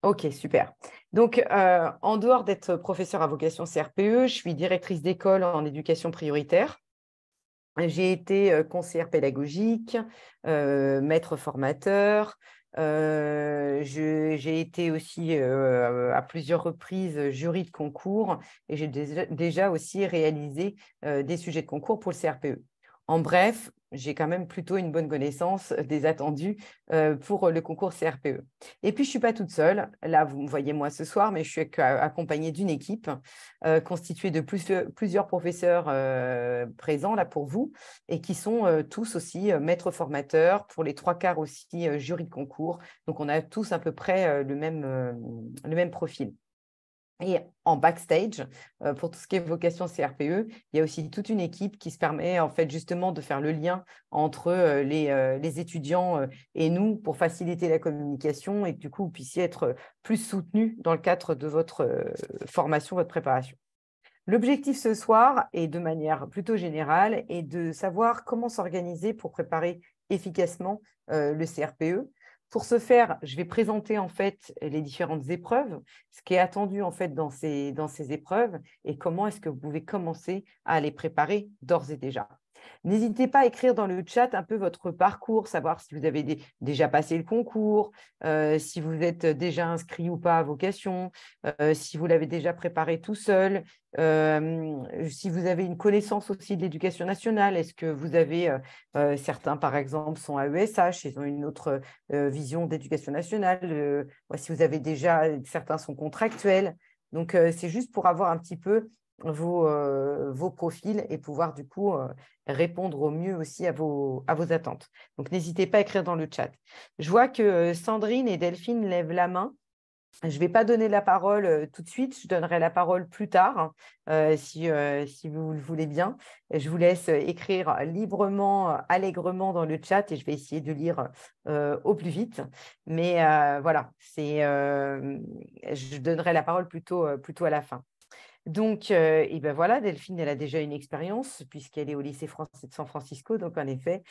Ok, super. Donc, en dehors d'être professeure à vocation CRPE, je suis directrice d'école en éducation prioritaire. J'ai été conseillère pédagogique, maître formateur. J'ai été aussi à plusieurs reprises jury de concours et j'ai déjà aussi réalisé des sujets de concours pour le CRPE. En bref, j'ai quand même plutôt une bonne connaissance des attendus pour le concours CRPE. Et puis, je ne suis pas toute seule. Là, vous me voyez moi ce soir, mais je suis accompagnée d'une équipe constituée de plusieurs professeurs présents là pour vous et qui sont tous aussi maîtres formateurs, pour les trois quarts aussi jury de concours. Donc, on a tous à peu près le même profil. Et en backstage, pour tout ce qui est vocation CRPE, il y a aussi toute une équipe qui se permet en fait justement de faire le lien entre les étudiants et nous pour faciliter la communication et que du coup, vous puissiez être plus soutenus dans le cadre de votre formation, votre préparation. L'objectif ce soir, et de manière plutôt générale, est de savoir comment s'organiser pour préparer efficacement le CRPE. Pour ce faire, je vais présenter en fait les différentes épreuves, ce qui est attendu en fait dans ces épreuves et comment est-ce que vous pouvez commencer à les préparer d'ores et déjà. N'hésitez pas à écrire dans le chat un peu votre parcours, savoir si vous avez déjà passé le concours, si vous êtes déjà inscrit ou pas à vocation, si vous l'avez déjà préparé tout seul, si vous avez une connaissance aussi de l'éducation nationale. Est-ce que vous avez, certains par exemple sont à ESH, ils ont une autre vision d'éducation nationale, si vous avez déjà, certains sont contractuels. Donc, c'est juste pour avoir un petit peu vos profils et pouvoir du coup répondre au mieux aussi à vos attentes. Donc, n'hésitez pas à écrire dans le chat. Je vois que Sandrine et Delphine lèvent la main. Je ne vais pas donner la parole tout de suite, je donnerai la parole plus tard, si vous le voulez bien. Je vous laisse écrire librement, allègrement dans le chat et je vais essayer de lire au plus vite. Mais voilà, je donnerai la parole plutôt à la fin. Donc, et ben voilà, Delphine, elle a déjà une expérience puisqu'elle est au lycée français de San Francisco. Donc, en effet,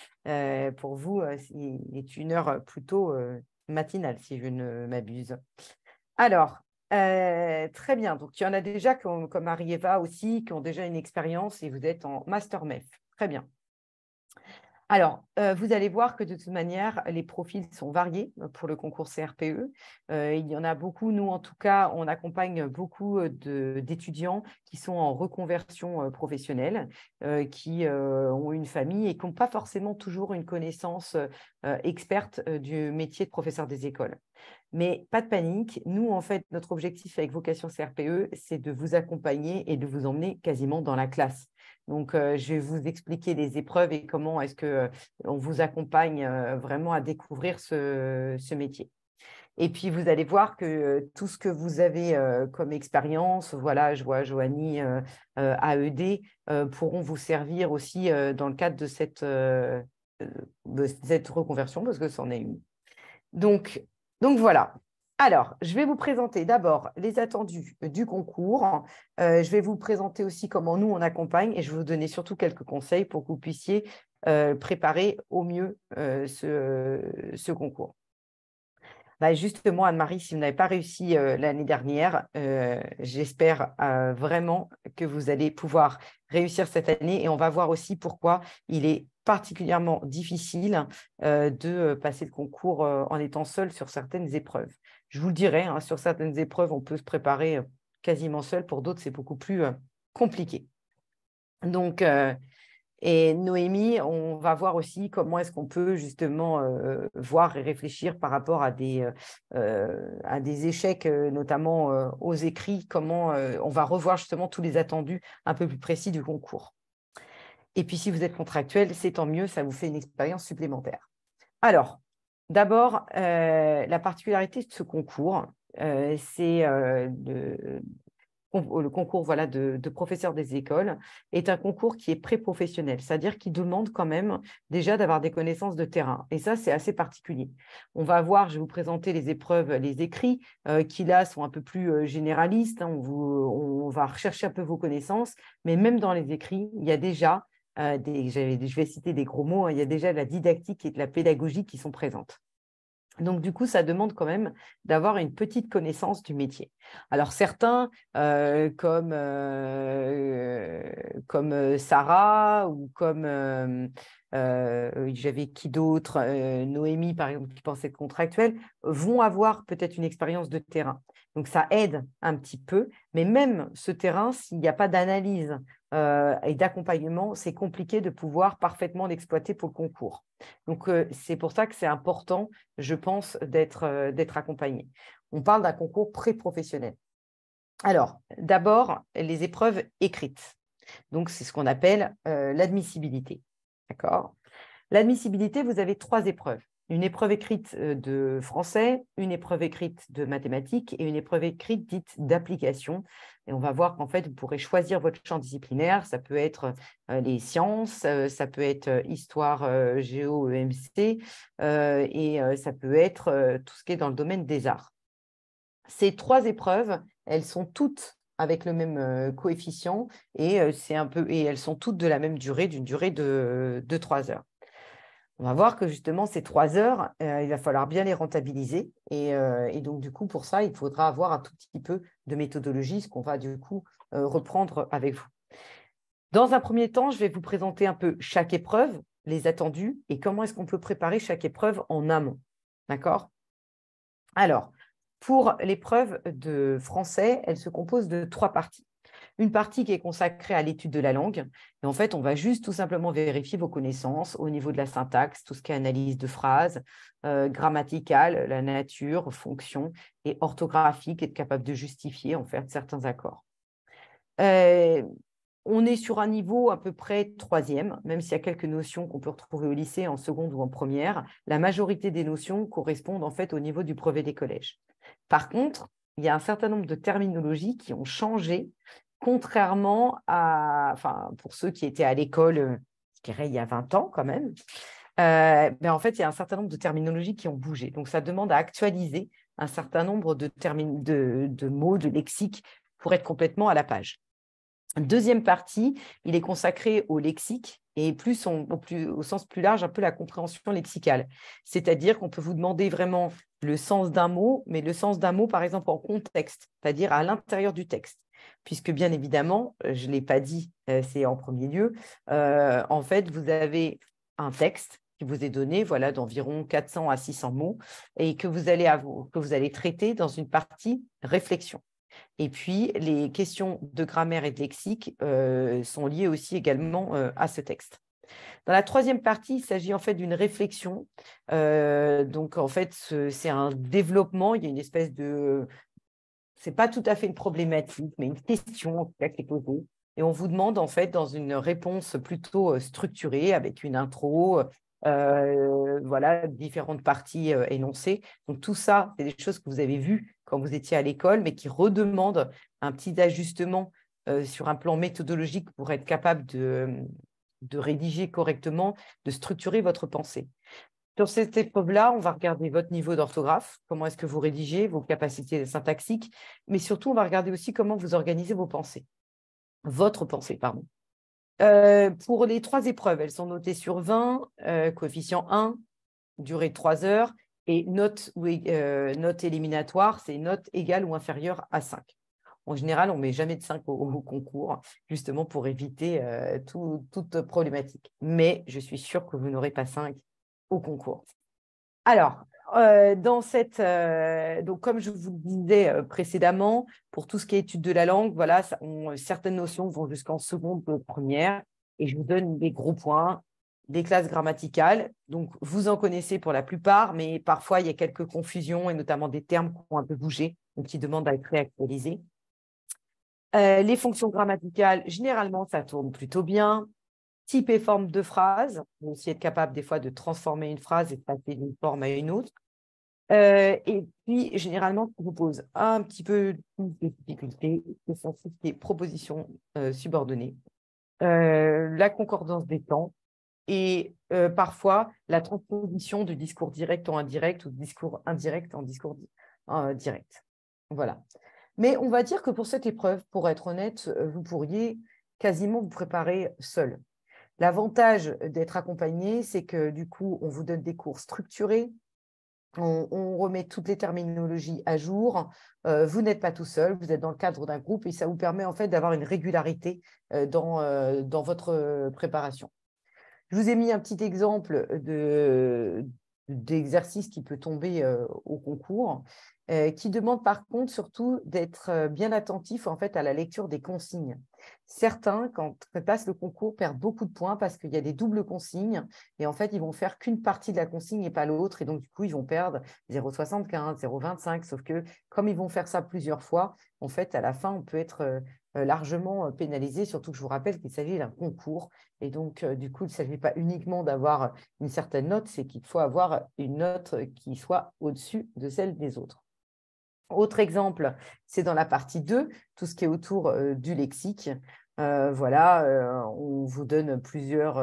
pour vous, il est une heure plutôt matinale, si je ne m'abuse. Alors, très bien. Donc, il y en a déjà comme Arieva aussi, qui ont déjà une expérience et vous êtes en Master MEF. Très bien. Alors, vous allez voir que de toute manière, les profils sont variés pour le concours CRPE. Il y en a beaucoup. Nous, en tout cas, on accompagne beaucoup d'étudiants qui sont en reconversion professionnelle, qui ont une famille et qui n'ont pas forcément toujours une connaissance experte du métier de professeur des écoles. Mais pas de panique. Nous, en fait, notre objectif avec Vocation CRPE, c'est de vous accompagner et de vous emmener quasiment dans la classe. Donc, je vais vous expliquer les épreuves et comment est-ce qu'on vous accompagne vraiment à découvrir ce métier. Et puis, vous allez voir que tout ce que vous avez comme expérience, voilà, je vois Joanie AED, pourront vous servir aussi dans le cadre de cette reconversion, parce que c'en est une. Donc voilà. Alors, je vais vous présenter d'abord les attendus du concours. Je vais vous présenter aussi comment nous, on accompagne et je vais vous donner surtout quelques conseils pour que vous puissiez préparer au mieux ce concours. Bah, justement, Anne-Marie, si vous n'avez pas réussi l'année dernière, j'espère vraiment que vous allez pouvoir réussir cette année et on va voir aussi pourquoi il est particulièrement difficile de passer le concours en étant seul sur certaines épreuves. Je vous le dirai, hein, sur certaines épreuves, on peut se préparer quasiment seul. Pour d'autres, c'est beaucoup plus compliqué. Donc, et Noémie, on va voir aussi comment est-ce qu'on peut justement voir et réfléchir par rapport à des échecs, notamment aux écrits, comment on va revoir justement tous les attendus un peu plus précis du concours. Et puis, si vous êtes contractuel, c'est tant mieux, ça vous fait une expérience supplémentaire. Alors, d'abord, la particularité de ce concours, c'est le concours voilà, de professeurs des écoles est un concours qui est pré-professionnel, c'est-à-dire qui demande quand même déjà d'avoir des connaissances de terrain. Et ça, c'est assez particulier. On va voir, je vais vous présenter les épreuves, les écrits, qui là sont un peu plus généralistes. Hein, on va rechercher un peu vos connaissances, mais même dans les écrits, il y a déjà, je vais citer des gros mots, hein, il y a déjà de la didactique et de la pédagogie qui sont présentes. Donc, du coup, ça demande quand même d'avoir une petite connaissance du métier. Alors, certains, comme Sarah ou comme, j'avais qui d'autre, Noémie, par exemple, qui pensait être contractuelle, vont avoir peut-être une expérience de terrain. Donc, ça aide un petit peu. Mais même ce terrain, s'il n'y a pas d'analyse et d'accompagnement, c'est compliqué de pouvoir parfaitement l'exploiter pour le concours. Donc, c'est pour ça que c'est important, je pense, d'être accompagné. On parle d'un concours pré-professionnel. Alors, d'abord, les épreuves écrites. Donc, c'est ce qu'on appelle l'admissibilité. D'accord ? L'admissibilité, vous avez 3 épreuves. Une épreuve écrite de français, une épreuve écrite de mathématiques et une épreuve écrite dite d'application. Et on va voir qu'en fait, vous pourrez choisir votre champ disciplinaire. Ça peut être les sciences, ça peut être histoire, géo, EMC, et ça peut être tout ce qui est dans le domaine des arts. Ces 3 épreuves, elles sont toutes avec le même coefficient et, et elles sont toutes de la même durée, d'une durée de 3 heures. On va voir que justement, ces 3 heures, il va falloir bien les rentabiliser. Et donc, du coup, pour ça, il faudra avoir un tout petit peu de méthodologie, ce qu'on va du coup reprendre avec vous. Dans un premier temps, je vais vous présenter un peu chaque épreuve, les attendus et comment est-ce qu'on peut préparer chaque épreuve en amont. D'accord ? Alors, pour l'épreuve de français, elle se compose de 3 parties. Une partie qui est consacrée à l'étude de la langue. Et en fait, on va juste tout simplement vérifier vos connaissances au niveau de la syntaxe, tout ce qui est analyse de phrases, grammaticale, la nature, fonction, et orthographique, être capable de justifier en fait certains accords. On est sur un niveau à peu près 3e, même s'il y a quelques notions qu'on peut retrouver au lycée en seconde ou en première. La majorité des notions correspondent en fait au niveau du brevet des collèges. Par contre, il y a un certain nombre de terminologies qui ont changé, contrairement pour ceux qui étaient à l'école, je dirais il y a 20 ans quand même. Mais en fait, il y a un certain nombre de terminologies qui ont bougé. Donc, ça demande à actualiser un certain nombre de mots, de lexiques pour être complètement à la page. Deuxième partie, il est consacré au lexique et au sens plus large, un peu la compréhension lexicale. C'est-à-dire qu'on peut vous demander vraiment le sens d'un mot, mais le sens d'un mot, par exemple, en contexte, c'est-à-dire à l'intérieur du texte. Puisque, bien évidemment, je ne l'ai pas dit, c'est en premier lieu, en fait, vous avez un texte qui vous est donné, voilà, d'environ 400 à 600 mots, et que vous allez traiter dans une partie réflexion. Et puis, les questions de grammaire et de lexique sont liées aussi également à ce texte. Dans la 3e partie, il s'agit en fait d'une réflexion. Donc, en fait, c'est un développement. Il y a une espèce de… Ce n'est pas tout à fait une problématique, mais une question en tout cas qui est posée. Et on vous demande en fait dans une réponse plutôt structurée avec une intro, voilà, différentes parties énoncées. Donc tout ça, c'est des choses que vous avez vues quand vous étiez à l'école, mais qui redemandent un petit ajustement sur un plan méthodologique pour être capable de rédiger correctement, de structurer votre pensée. Sur cette épreuve-là, on va regarder votre niveau d'orthographe, comment est-ce que vous rédigez, vos capacités syntaxiques, mais surtout, on va regarder aussi comment vous organisez vos pensées. Votre pensée, pardon. Pour les 3 épreuves, elles sont notées sur 20, coefficient 1, durée de 3 heures, et note éliminatoire, c'est note égale ou inférieure à 5. En général, on ne met jamais de 5 au concours, justement pour éviter toute problématique. Mais je suis sûre que vous n'aurez pas 5 au concours. Alors, donc comme je vous le disais précédemment, pour tout ce qui est étude de la langue, voilà, certaines notions vont jusqu'en seconde ou première, et je vous donne des gros points, des classes grammaticales. Donc, vous en connaissez pour la plupart, mais parfois, il y a quelques confusions, et notamment des termes qui ont un peu bougé, donc qui demandent à être réactualisés. Les fonctions grammaticales, généralement, ça tourne plutôt bien. Type et forme de phrase, vous aussi être capable des fois de transformer une phrase et de passer d'une forme à une autre. Et puis, généralement, ça vous pose un petit peu de difficulté, c'est tout ce qui est proposition subordonnée, la concordance des temps et parfois la transposition du discours direct en indirect ou du discours indirect en discours direct. Voilà. Mais on va dire que pour cette épreuve, pour être honnête, vous pourriez quasiment vous préparer seul. L'avantage d'être accompagné, c'est que du coup, on vous donne des cours structurés, On remet toutes les terminologies à jour. Vous n'êtes pas tout seul, vous êtes dans le cadre d'un groupe et ça vous permet en fait d'avoir une régularité dans votre préparation. Je vous ai mis un petit exemple d'exercice qui peut tomber au concours, qui demande par contre surtout d'être bien attentif en fait à la lecture des consignes. Certains, quand ils passent le concours, perdent beaucoup de points parce qu'il y a des doubles consignes et en fait, ils vont faire qu'une partie de la consigne et pas l'autre et donc du coup, ils vont perdre 0,75, 0,25, sauf que comme ils vont faire ça plusieurs fois, en fait, à la fin, on peut être largement pénalisé, surtout que je vous rappelle qu'il s'agit d'un concours et donc, du coup, il ne s'agit pas uniquement d'avoir une certaine note, c'est qu'il faut avoir une note qui soit au-dessus de celle des autres. Autre exemple, c'est dans la partie 2, tout ce qui est autour du lexique. Voilà, on vous donne plusieurs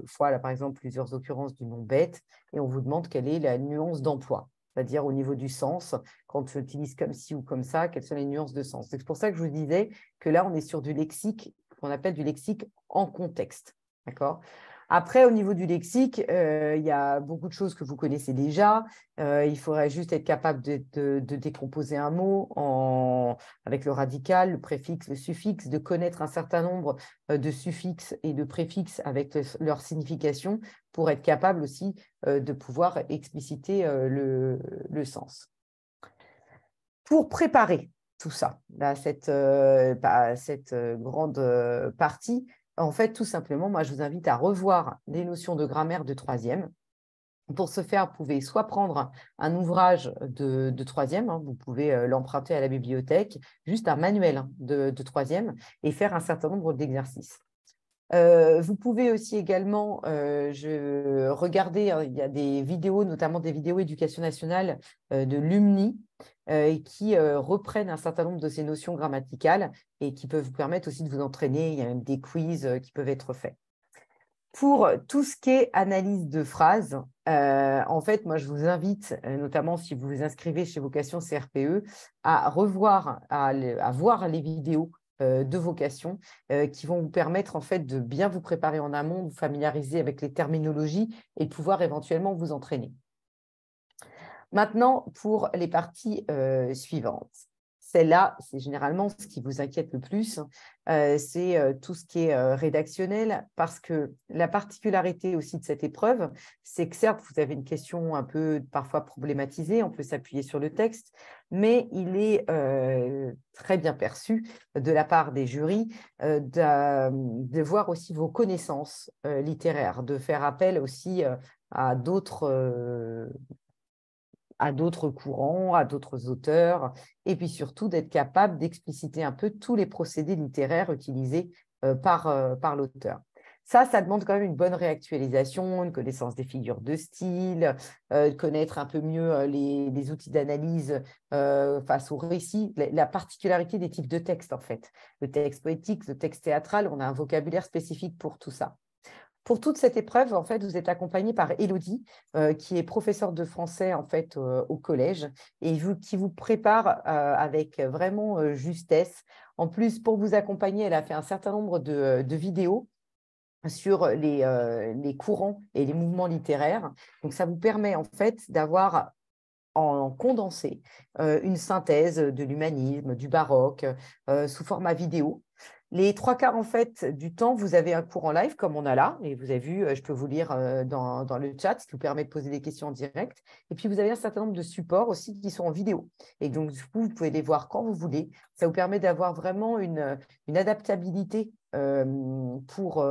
fois, là, par exemple, plusieurs occurrences du nom bête et on vous demande quelle est la nuance d'emploi, c'est-à-dire au niveau du sens, quand tu utilises comme ci ou comme ça, quelles sont les nuances de sens. C'est pour ça que je vous disais que là, on est sur du lexique qu'on appelle du lexique en contexte. D'accord ? Après, au niveau du lexique, il y a beaucoup de choses que vous connaissez déjà. Il faudrait juste être capable de décomposer un mot avec le radical, le préfixe, le suffixe, de connaître un certain nombre de suffixes et de préfixes avec leur signification pour être capable aussi de pouvoir expliciter le sens. Pour préparer tout ça, là, cette grande partie, en fait, tout simplement, moi, je vous invite à revoir les notions de grammaire de troisième. Pour ce faire, vous pouvez soit prendre un ouvrage de troisième, hein, vous pouvez l'emprunter à la bibliothèque, juste un manuel de troisième, et faire un certain nombre d'exercices. Vous pouvez aussi également regarder, hein, il y a des vidéos, notamment des vidéos éducation nationale de l'UMNI, qui reprennent un certain nombre de ces notions grammaticales et qui peuvent vous permettre aussi de vous entraîner. Il y a même des quiz qui peuvent être faits. Pour tout ce qui est analyse de phrases, en fait, moi, je vous invite, notamment si vous vous inscrivez chez Vocation CRPE, à revoir, à voir les vidéos de Vocation qui vont vous permettre en fait de bien vous préparer en amont, de vous familiariser avec les terminologies et de pouvoir éventuellement vous entraîner. Maintenant, pour les parties suivantes. Celle-là, c'est généralement ce qui vous inquiète le plus, c'est tout ce qui est rédactionnel, parce que la particularité aussi de cette épreuve, c'est que certes, vous avez une question un peu parfois problématisée, on peut s'appuyer sur le texte, mais il est très bien perçu de la part des jurys de voir aussi vos connaissances littéraires, de faire appel aussi à d'autres courants, à d'autres auteurs, et puis surtout d'être capable d'expliciter un peu tous les procédés littéraires utilisés par l'auteur. Ça demande quand même une bonne réactualisation, une connaissance des figures de style, connaître un peu mieux les outils d'analyse face au récit, la particularité des types de textes en fait. Le texte poétique, le texte théâtral, on a un vocabulaire spécifique pour tout ça. Pour toute cette épreuve, en fait, vous êtes accompagné par Élodie, qui est professeure de français en fait, au collège et qui vous prépare avec vraiment justesse. En plus, pour vous accompagner, elle a fait un certain nombre de vidéos sur les courants et les mouvements littéraires. Donc, ça vous permet en fait d'avoir en condensé une synthèse de l'humanisme, du baroque, sous format vidéo. Les 3/4 en fait, du temps, vous avez un cours en live comme on a là, et vous avez vu, je peux vous lire dans le chat, ce qui vous permet de poser des questions en direct. Et puis, vous avez un certain nombre de supports aussi qui sont en vidéo. Et donc, du coup, vous pouvez les voir quand vous voulez. Ça vous permet d'avoir vraiment une adaptabilité pour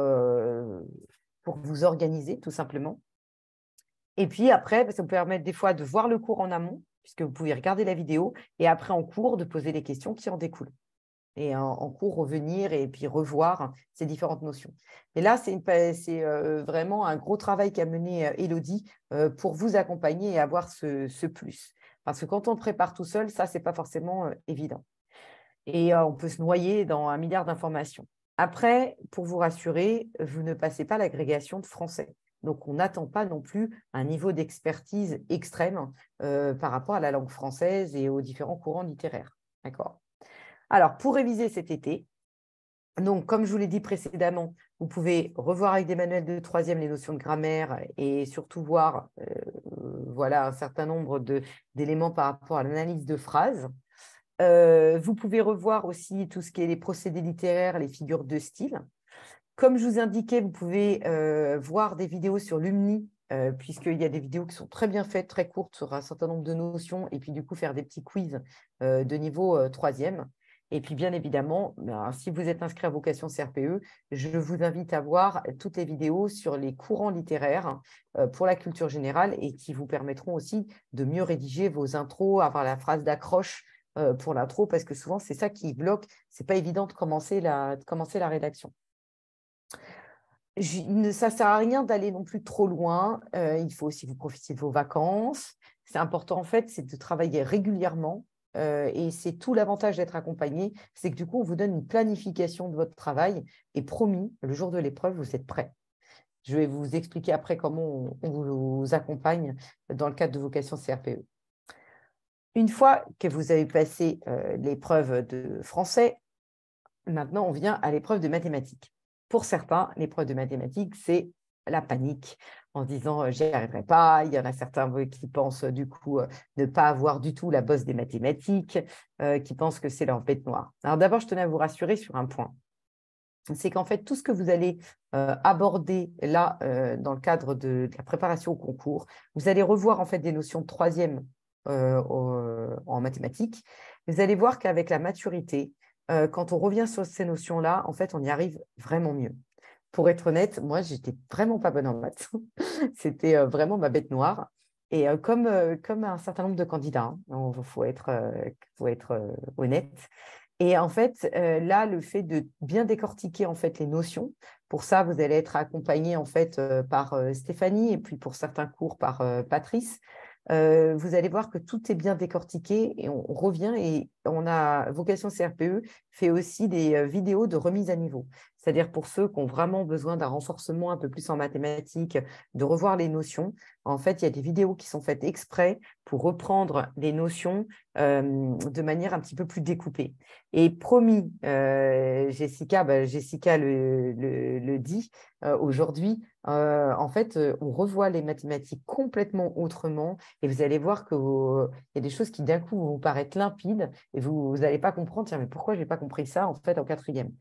vous organiser, tout simplement. Et puis après, ça vous permet des fois de voir le cours en amont, puisque vous pouvez regarder la vidéo, et après en cours, de poser les questions qui en découlent. Et en cours, revenir et puis revoir ces différentes notions. Et là, c'est vraiment un gros travail qu'a mené Élodie pour vous accompagner et avoir ce plus. Parce que quand on prépare tout seul, ça, ce n'est pas forcément évident. Et on peut se noyer dans 1 milliard d'informations. Après, pour vous rassurer, vous ne passez pas l'agrégation de français. Donc, on n'attend pas non plus un niveau d'expertise extrême par rapport à la langue française et aux différents courants littéraires. D'accord ? Alors, pour réviser cet été, Donc, comme je vous l'ai dit précédemment, vous pouvez revoir avec des manuels de troisième les notions de grammaire et surtout voir voilà, un certain nombre d'éléments par rapport à l'analyse de phrases. Vous pouvez revoir aussi tout ce qui est les procédés littéraires, les figures de style. Comme je vous indiquais, vous pouvez voir des vidéos sur Lumni, puisqu'il y a des vidéos qui sont très bien faites, très courtes, sur un certain nombre de notions, et puis du coup faire des petits quiz de niveau troisième. Et puis bien évidemment, si vous êtes inscrit à Vocation CRPE, je vous invite à voir toutes les vidéos sur les courants littéraires pour la culture générale et qui vous permettront aussi de mieux rédiger vos intros, avoir la phrase d'accroche pour l'intro, parce que souvent c'est ça qui bloque. C'est pas évident de commencer la rédaction. Ça ne sert à rien d'aller non plus trop loin. Il faut aussi vous profiter de vos vacances. C'est important, en fait, c'est de travailler régulièrement. Et c'est tout l'avantage d'être accompagné, c'est que du coup, on vous donne une planification de votre travail. Et promis, le jour de l'épreuve, vous êtes prêt. Je vais vous expliquer après comment on vous accompagne dans le cadre de Vocation CRPE. Une fois que vous avez passé l'épreuve de français, maintenant, on vient à l'épreuve de mathématiques. Pour certains, l'épreuve de mathématiques, c'est la panique en se disant j'y arriverai pas. Il y en a certains qui pensent du coup ne pas avoir du tout la bosse des mathématiques, qui pensent que c'est leur bête noire. Alors d'abord, je tenais à vous rassurer sur un point. C'est qu'en fait, tout ce que vous allez aborder là dans le cadre de la préparation au concours, vous allez revoir en fait des notions de troisième en mathématiques. Vous allez voir qu'avec la maturité, quand on revient sur ces notions-là, en fait, on y arrive vraiment mieux. Pour être honnête, moi, j'étais vraiment pas bonne en maths. C'était vraiment ma bête noire. Et comme un certain nombre de candidats, il faut être honnête. Et en fait, là, le fait de bien décortiquer en fait les notions, pour ça, vous allez être accompagné en fait par Stéphanie et puis pour certains cours par Patrice. Vous allez voir que tout est bien décortiqué et on revient et on a Vocation CRPE fait aussi des vidéos de remise à niveau. C'est-à-dire pour ceux qui ont vraiment besoin d'un renforcement un peu plus en mathématiques, de revoir les notions. En fait, il y a des vidéos qui sont faites exprès pour reprendre les notions de manière un petit peu plus découpée. Et promis, Jessica, Jessica le dit aujourd'hui, en fait, on revoit les mathématiques complètement autrement et vous allez voir qu'il y a des choses qui d'un coup vont vous paraître limpides et vous n'allez pas comprendre, tiens, mais pourquoi je n'ai pas compris ça en fait en quatrième?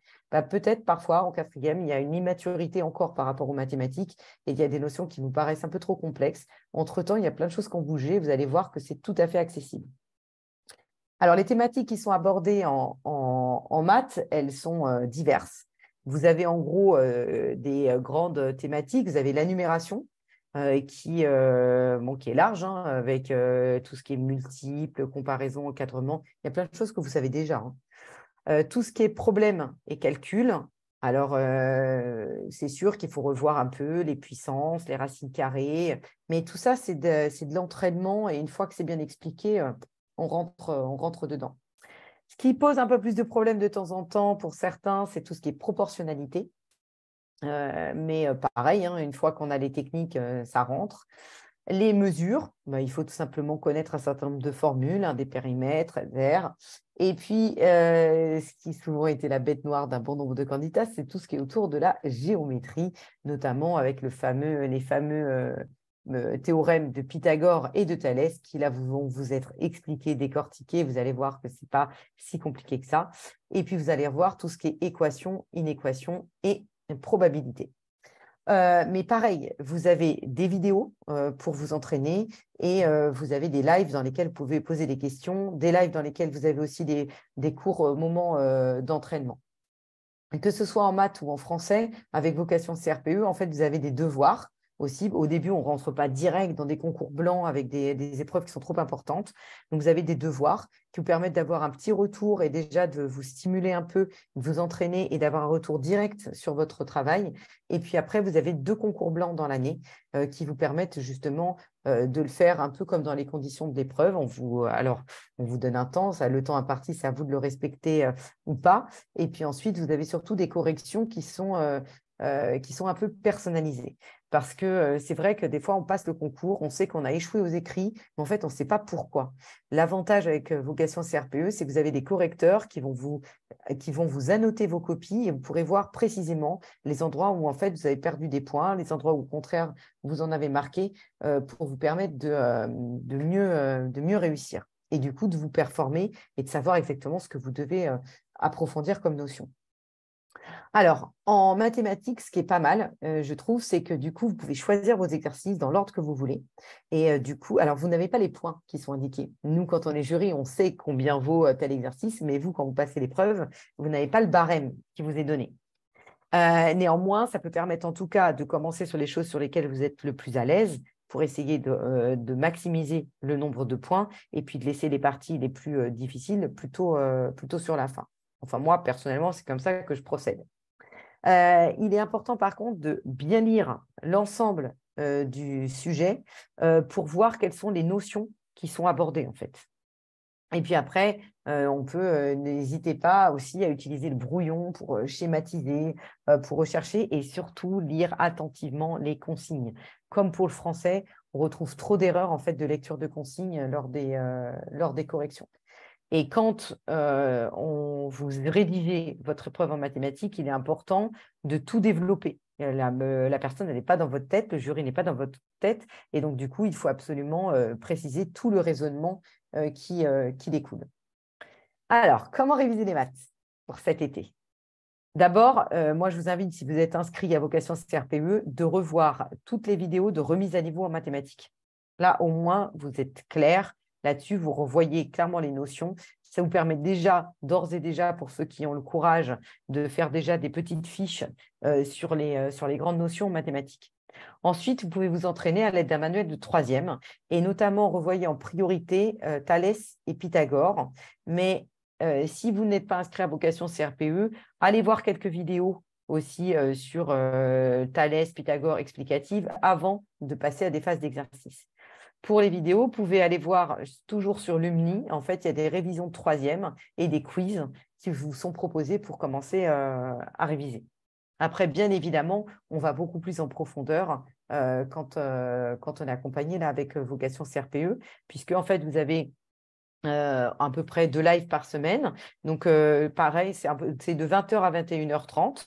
Peut-être parfois en quatrième, il y a une immaturité encore par rapport aux mathématiques et il y a des notions qui vous paraissent un peu trop complexes. Entre-temps, il y a plein de choses qui ont bougé, vous allez voir que c'est tout à fait accessible. Alors, les thématiques qui sont abordées en maths, elles sont diverses. Vous avez en gros des grandes thématiques. Vous avez la numération qui est large, hein, avec tout ce qui est multiple, comparaison, encadrement. Il y a plein de choses que vous savez déjà. Hein. Tout ce qui est problème et calcul. Alors, c'est sûr qu'il faut revoir un peu les puissances, les racines carrées. Mais tout ça, c'est de l'entraînement. Et une fois que c'est bien expliqué, on rentre dedans. Ce qui pose un peu plus de problèmes de temps en temps pour certains, c'est tout ce qui est proportionnalité. Mais pareil, hein, une fois qu'on a les techniques, ça rentre. Les mesures, il faut tout simplement connaître un certain nombre de formules, hein, des périmètres, R. Et puis, ce qui souvent était la bête noire d'un bon nombre de candidats, c'est tout ce qui est autour de la géométrie, notamment avec les fameux théorèmes de Pythagore et de Thalès qui là vont vous être expliqués, décortiqués. Vous allez voir que ce n'est pas si compliqué que ça. Et puis, vous allez revoir tout ce qui est équation, inéquation et probabilité. Mais pareil, vous avez des vidéos pour vous entraîner et vous avez des lives dans lesquels vous pouvez poser des questions, des lives dans lesquels vous avez aussi des courts moments d'entraînement. Que ce soit en maths ou en français, avec Vocation CRPE, en fait, vous avez des devoirs aussi. Au début, on ne rentre pas direct dans des concours blancs avec des épreuves qui sont trop importantes. Donc, vous avez des devoirs qui vous permettent d'avoir un petit retour et déjà de vous stimuler un peu, de vous entraîner et d'avoir un retour direct sur votre travail. Et puis après, vous avez 2 concours blancs dans l'année qui vous permettent justement de le faire un peu comme dans les conditions de l'épreuve. On vous donne un temps, le temps imparti, c'est à vous de le respecter ou pas. Et puis ensuite, vous avez surtout des corrections qui sont un peu personnalisées. parce que c'est vrai que des fois, on passe le concours, on sait qu'on a échoué aux écrits, mais en fait, on ne sait pas pourquoi. L'avantage avec Vocation CRPE, c'est que vous avez des correcteurs qui vont vous annoter vos copies et vous pourrez voir précisément les endroits où en fait vous avez perdu des points, les endroits où au contraire vous en avez marqué pour vous permettre de mieux réussir et du coup de vous performer et de savoir exactement ce que vous devez approfondir comme notion. Alors, en mathématiques, ce qui est pas mal, je trouve, c'est que du coup, vous pouvez choisir vos exercices dans l'ordre que vous voulez. Et du coup, alors, vous n'avez pas les points qui sont indiqués. Nous, quand on est jury, on sait combien vaut tel exercice, mais vous, quand vous passez l'épreuve, vous n'avez pas le barème qui vous est donné. Néanmoins, ça peut permettre en tout cas de commencer sur les choses sur lesquelles vous êtes le plus à l'aise pour essayer de maximiser le nombre de points et puis de laisser les parties les plus difficiles plutôt sur la fin. Enfin, moi, personnellement, c'est comme ça que je procède. Il est important, par contre, de bien lire l'ensemble du sujet pour voir quelles sont les notions qui sont abordées, en fait. Et puis après, n'hésitez pas aussi à utiliser le brouillon pour schématiser, pour rechercher et surtout lire attentivement les consignes. Comme pour le français, on retrouve trop d'erreurs en fait, de lecture de consignes lors des corrections. Et quand vous rédigez votre épreuve en mathématiques, il est important de tout développer. La personne, elle n'est pas dans votre tête, le jury n'est pas dans votre tête. Et donc, du coup, il faut absolument préciser tout le raisonnement qui découle. Alors, comment réviser les maths pour cet été? D'abord, moi, je vous invite, si vous êtes inscrit à Vocation CRPE, de revoir toutes les vidéos de remise à niveau en mathématiques. Là, au moins, vous êtes clair là-dessus, vous revoyez clairement les notions. Ça vous permet déjà, d'ores et déjà, pour ceux qui ont le courage, de faire déjà des petites fiches sur les grandes notions mathématiques. Ensuite, vous pouvez vous entraîner à l'aide d'un manuel de 3e et notamment revoyez en priorité Thalès et Pythagore. Mais si vous n'êtes pas inscrit à Vocation CRPE, allez voir quelques vidéos aussi sur Thalès, Pythagore explicatives avant de passer à des phases d'exercice. Pour les vidéos, vous pouvez aller voir toujours sur Lumni. En fait, il y a des révisions de 3e et des quiz qui vous sont proposés pour commencer à réviser. Après, bien évidemment, on va beaucoup plus en profondeur quand on est accompagné là, avec Vocation CRPE, puisque en fait, vous avez à peu près 2 lives par semaine. Donc, pareil, c'est de 20h à 21h30.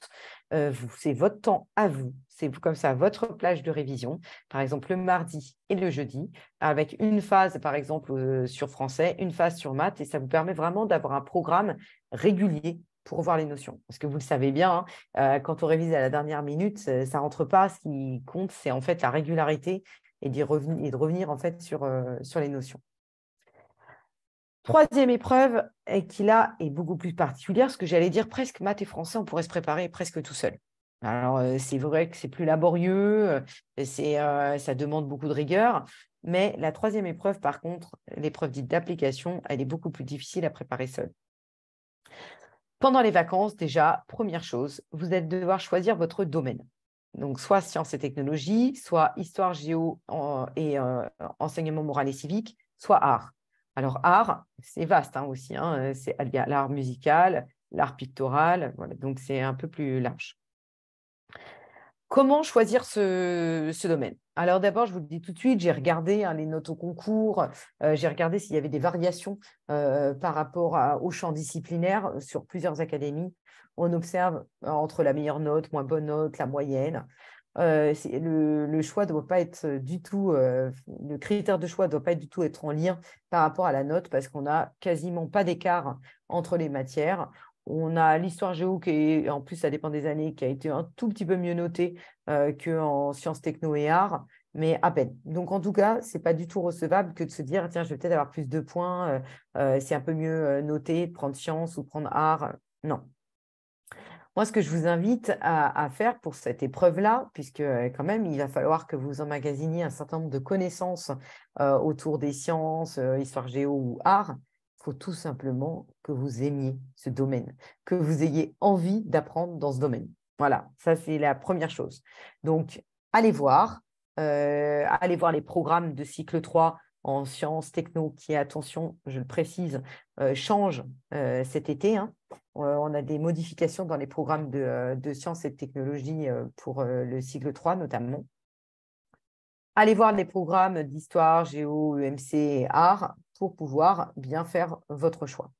C'est votre temps à vous. C'est comme ça, votre plage de révision, par exemple le mardi et le jeudi, avec une phase, par exemple, sur français, une phase sur maths, et ça vous permet vraiment d'avoir un programme régulier pour voir les notions. Parce que vous le savez bien, hein, quand on révise à la dernière minute, ça ne rentre pas. Ce qui compte, c'est en fait la régularité et de revenir en fait sur les notions. Troisième épreuve, et qui là est beaucoup plus particulière, ce que j'allais dire presque maths et français, on pourrait se préparer presque tout seul. Alors, c'est vrai que c'est plus laborieux, ça demande beaucoup de rigueur, mais la troisième épreuve, par contre, l'épreuve dite d'application, elle est beaucoup plus difficile à préparer seule. Pendant les vacances, déjà, première chose, vous allez devoir choisir votre domaine. Donc, soit sciences et technologies, soit histoire, géo et enseignement moral et civique, soit art. Alors, art, c'est vaste hein, aussi. Hein, il y a l'art musical, l'art pictoral, voilà, donc c'est un peu plus large. Comment choisir ce domaine? Alors d'abord, je vous le dis tout de suite, j'ai regardé les notes au concours, j'ai regardé s'il y avait des variations par rapport au champ disciplinaire sur plusieurs académies. On observe entre la meilleure note, moins bonne note, la moyenne. Le choix doit pas être du tout, le critère de choix ne doit pas du tout être en lien par rapport à la note parce qu'on n'a quasiment pas d'écart entre les matières. On a l'histoire géo qui est, en plus ça dépend des années, qui a été un tout petit peu mieux notée qu'en sciences techno et arts, mais à peine. Donc en tout cas, ce n'est pas du tout recevable que de se dire, tiens, je vais peut-être avoir plus de points, c'est un peu mieux noté de prendre sciences ou prendre art. Non. Moi, ce que je vous invite à faire pour cette épreuve-là, puisque quand même, il va falloir que vous emmagasiniez un certain nombre de connaissances autour des sciences, histoire géo ou art, il faut tout simplement que vous aimiez ce domaine, que vous ayez envie d'apprendre dans ce domaine. Voilà, ça c'est la première chose. Donc, allez voir les programmes de cycle 3 en sciences techno qui, attention, je le précise, changent cet été. Hein. On a des modifications dans les programmes de sciences et de technologies pour le cycle 3 notamment. allez voir les programmes d'histoire, géo, EMC et art pour pouvoir bien faire votre choix.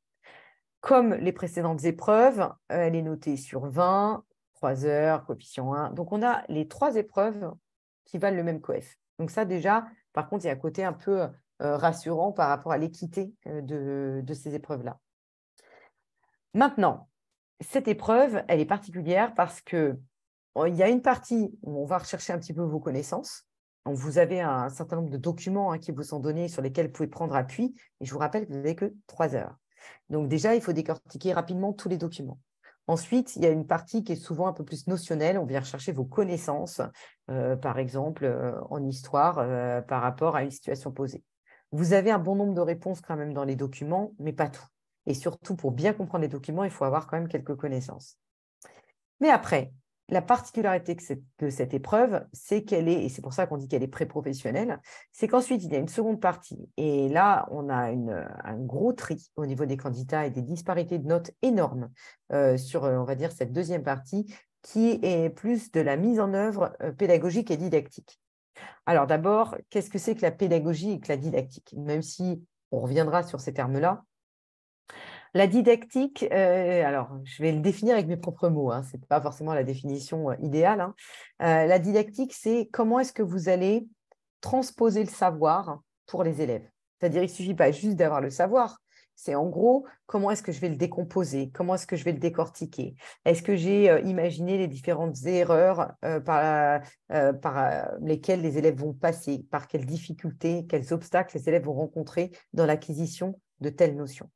Comme les précédentes épreuves, elle est notée sur 20, 3 heures, coefficient 1. Donc, on a les 3 épreuves qui valent le même coef. Donc ça, déjà, par contre, il y a un côté un peu rassurant par rapport à l'équité de ces épreuves-là. Maintenant, cette épreuve, elle est particulière parce qu'il y a une partie où on va rechercher un petit peu vos connaissances. Donc, vous avez un certain nombre de documents qui vous sont donnés sur lesquels vous pouvez prendre appui. Et je vous rappelle que vous n'avez que 3 heures. Donc déjà, il faut décortiquer rapidement tous les documents. Ensuite, il y a une partie qui est souvent un peu plus notionnelle. On vient rechercher vos connaissances, par exemple en histoire, par rapport à une situation posée. Vous avez un bon nombre de réponses quand même dans les documents, mais pas tout. Et surtout, pour bien comprendre les documents, il faut avoir quand même quelques connaissances. Mais après, la particularité de cette épreuve, c'est qu'elle est, et c'est pour ça qu'on dit qu'elle est pré-professionnelle, c'est qu'ensuite, il y a une seconde partie. Et là, on a un gros tri au niveau des candidats et des disparités de notes énormes sur, on va dire, cette deuxième partie qui est plus de la mise en œuvre pédagogique et didactique. Alors d'abord, qu'est-ce que c'est que la pédagogie et que la didactique? Même si on reviendra sur ces termes-là, la didactique, alors je vais le définir avec mes propres mots, ce n'est pas forcément la définition idéale. La didactique, c'est comment est-ce que vous allez transposer le savoir pour les élèves. C'est-à-dire, il ne suffit pas juste d'avoir le savoir, c'est en gros comment est-ce que je vais le décomposer, comment est-ce que je vais le décortiquer. Est-ce que j'ai imaginé les différentes erreurs par lesquelles les élèves vont passer, par quelles difficultés, quels obstacles les élèves vont rencontrer dans l'acquisition de telles notions.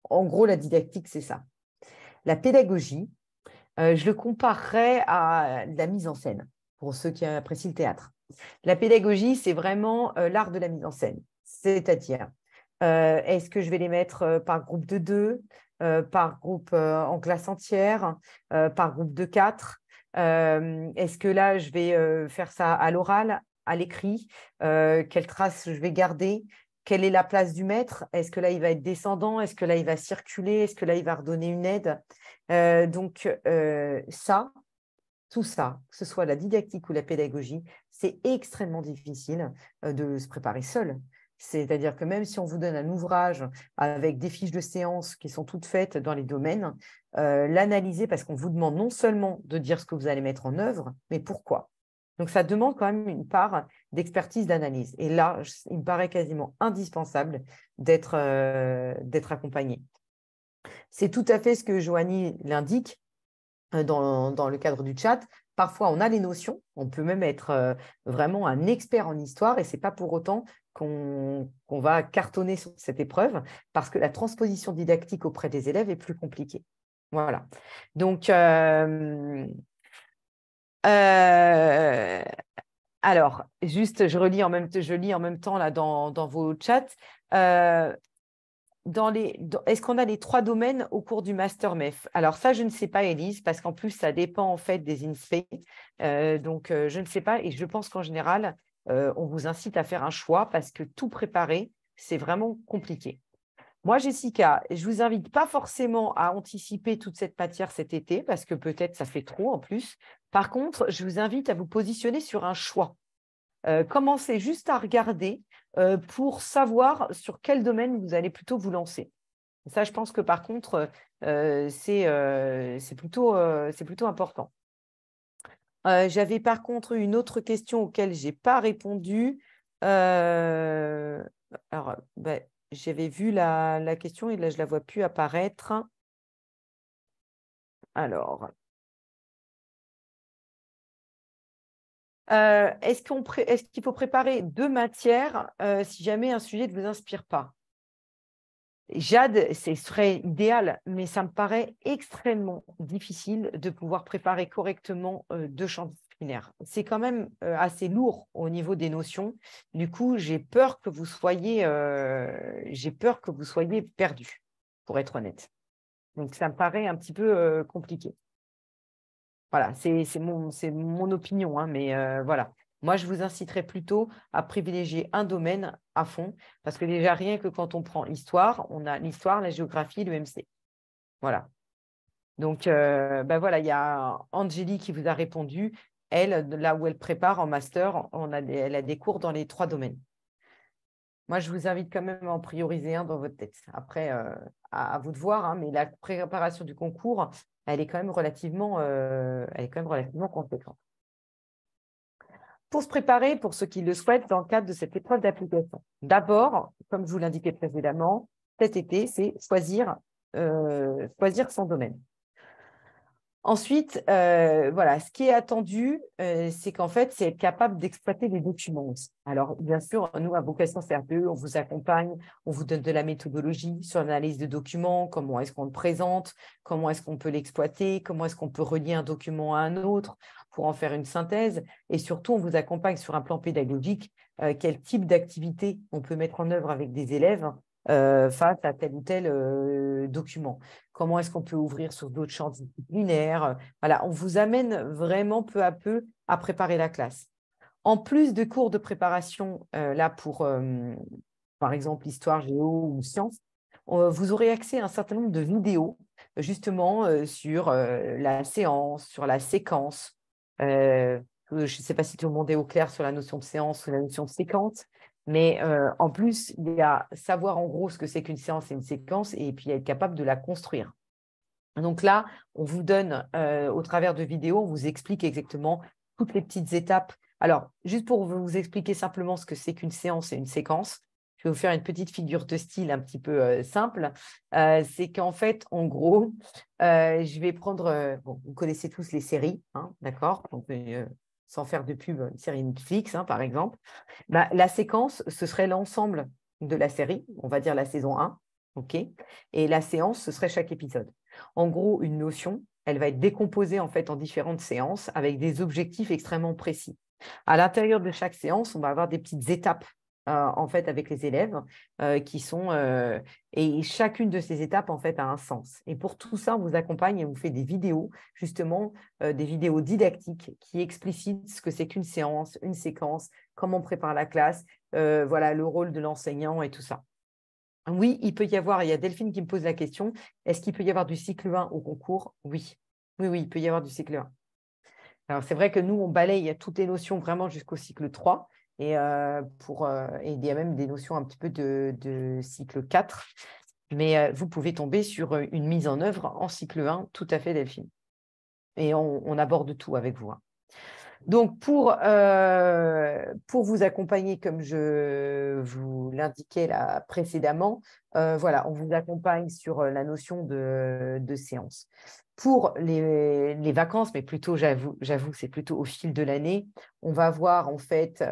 En gros, la didactique, c'est ça. La pédagogie, je le comparerais à la mise en scène, pour ceux qui apprécient le théâtre. La pédagogie, c'est vraiment l'art de la mise en scène. C'est-à-dire, est-ce que je vais les mettre par groupe de 2, par groupe en classe entière, par groupe de 4 est-ce que là, je vais faire ça à l'oral, à l'écrit? Quelle trace je vais garder? Quelle est la place du maître? Est-ce que là, il va être descendant? Est-ce que là, il va circuler? Est-ce que là, il va redonner une aide? Tout ça, que ce soit la didactique ou la pédagogie, c'est extrêmement difficile de se préparer seul. C'est-à-dire que même si on vous donne un ouvrage avec des fiches de séance qui sont toutes faites dans les domaines, l'analyser parce qu'on vous demande non seulement de dire ce que vous allez mettre en œuvre, mais pourquoi. Donc, ça demande quand même une part d'expertise, d'analyse. Et là, il me paraît quasiment indispensable d'être accompagné. C'est tout à fait ce que Joanie l'indique dans le cadre du chat. Parfois, on a les notions, on peut même être vraiment un expert en histoire et ce n'est pas pour autant qu'on va cartonner sur cette épreuve parce que la transposition didactique auprès des élèves est plus compliquée. Voilà. Donc, alors, juste, je lis en même temps là, dans vos chats. Est-ce qu'on a les 3 domaines au cours du Master MEF? Alors ça, je ne sais pas, Élise, parce qu'en plus, ça dépend en fait des INSPE. Je ne sais pas et je pense qu'en général, on vous incite à faire un choix parce que tout préparer, c'est vraiment compliqué. Moi, Jessica, je ne vous invite pas forcément à anticiper toute cette matière cet été parce que peut-être ça fait trop en plus. Par contre, je vous invite à vous positionner sur un choix. Commencez juste à regarder pour savoir sur quel domaine vous allez plutôt vous lancer. Ça, je pense que par contre, c'est plutôt important. J'avais par contre une autre question auquel je n'ai pas répondu. Alors, j'avais vu la question et là, je ne la vois plus apparaître. Alors, est-ce qu'il faut préparer 2 matières si jamais un sujet ne vous inspire pas? Jade, ce serait idéal, mais ça me paraît extrêmement difficile de pouvoir préparer correctement 2 champs disciplinaires. C'est quand même assez lourd au niveau des notions. Du coup, j'ai peur que vous soyez perdu, pour être honnête. Donc, ça me paraît un petit peu compliqué. Voilà, c'est mon opinion, mais voilà. Moi, je vous inciterai plutôt à privilégier un domaine à fond, parce que déjà, rien que quand on prend l'histoire, on a l'histoire, la géographie, l'EMC. Voilà. Donc, voilà, il y a Angélie qui vous a répondu. elle, là où elle prépare en master, elle a des cours dans les 3 domaines. Moi, je vous invite quand même à en prioriser un dans votre tête. Après, à vous de voir, hein, mais la préparation du concours, elle est quand même relativement conséquente. Pour se préparer, pour ceux qui le souhaitent, dans le cadre de cette épreuve d'application. D'abord, comme je vous l'indiquais précédemment, cet été, c'est choisir son domaine. Ensuite, voilà, ce qui est attendu, c'est qu'en fait, c'est être capable d'exploiter les documents aussi. Alors, bien sûr, nous, à Vocation CRPE, on vous accompagne, on vous donne de la méthodologie sur l'analyse de documents, comment est-ce qu'on le présente, comment est-ce qu'on peut l'exploiter, comment est-ce qu'on peut relier un document à un autre pour en faire une synthèse. Et surtout, on vous accompagne sur un plan pédagogique, quel type d'activité on peut mettre en œuvre avec des élèves face à tel ou tel document. Comment est-ce qu'on peut ouvrir sur d'autres champs disciplinaires? Voilà, on vous amène vraiment peu à peu à préparer la classe. En plus de cours de préparation, là pour, par exemple, histoire, géo ou sciences, vous aurez accès à un certain nombre de vidéos, justement, sur la séance, sur la séquence. Je ne sais pas si tout le monde est au clair sur la notion de séance ou la notion de séquence, mais en plus, il y a savoir en gros ce que c'est qu'une séance et une séquence, et puis être capable de la construire. Donc là, on vous donne, au travers de vidéos, on vous explique exactement toutes les petites étapes. Alors, juste pour vous expliquer simplement ce que c'est qu'une séance et une séquence, je vais vous faire une petite figure de style un petit peu simple. C'est qu'en fait, en gros, je vais prendre, bon, vous connaissez tous les séries, hein, d'accord? Donc, sans faire de pub, une série Netflix, hein, par exemple. Bah, la séquence, ce serait l'ensemble de la série, on va dire la saison 1, OK? Et la séance, ce serait chaque épisode. En gros, une notion, elle va être décomposée en fait en différentes séances avec des objectifs extrêmement précis. À l'intérieur de chaque séance, on va avoir des petites étapes en fait avec les élèves qui sont et chacune de ces étapes en fait a un sens. Et pour tout ça, on vous accompagne et on vous fait des vidéos justement des vidéos didactiques qui explicitent ce que c'est qu'une séance, une séquence, comment on prépare la classe, voilà le rôle de l'enseignant et tout ça. Oui, il peut y avoir, il y a Delphine qui me pose la question, est-ce qu'il peut y avoir du cycle 1 au concours? Oui, oui, oui, il peut y avoir du cycle 1. Alors, c'est vrai que nous, on balaye toutes les notions vraiment jusqu'au cycle 3 et, et il y a même des notions un petit peu de cycle 4, mais vous pouvez tomber sur une mise en œuvre en cycle 1, tout à fait, Delphine. Et on aborde tout avec vous, hein. Donc, pour vous accompagner, comme je vous l'indiquais là précédemment, voilà, on vous accompagne sur la notion de séance. Pour les vacances, mais plutôt, j'avoue, c'est plutôt au fil de l'année, on va voir en fait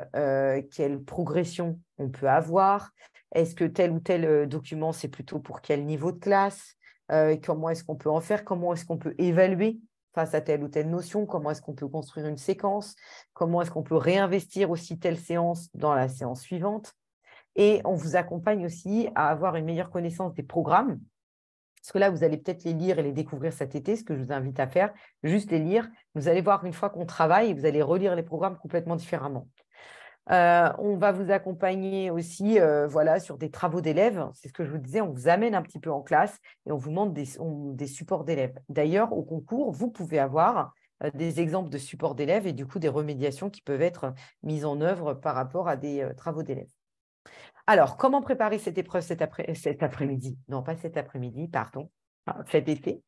quelle progression on peut avoir. Est-ce que tel ou tel document, c'est plutôt pour quel niveau de classe? Comment est-ce qu'on peut en faire? Comment est-ce qu'on peut évaluer face à telle ou telle notion, comment est-ce qu'on peut construire une séquence, comment est-ce qu'on peut réinvestir aussi telle séance dans la séance suivante. Et on vous accompagne aussi à avoir une meilleure connaissance des programmes, parce que là, vous allez peut-être les lire et les découvrir cet été, ce que je vous invite à faire, juste les lire. Vous allez voir une fois qu'on travaille, vous allez relire les programmes complètement différemment. On va vous accompagner aussi voilà, sur des travaux d'élèves. C'est ce que je vous disais, on vous amène un petit peu en classe et on vous montre des supports d'élèves. D'ailleurs, au concours, vous pouvez avoir des exemples de supports d'élèves et du coup des remédiations qui peuvent être mises en œuvre par rapport à des travaux d'élèves. Alors, comment préparer cette épreuve cet après-midi? Non, pas cet après-midi, pardon, cet été.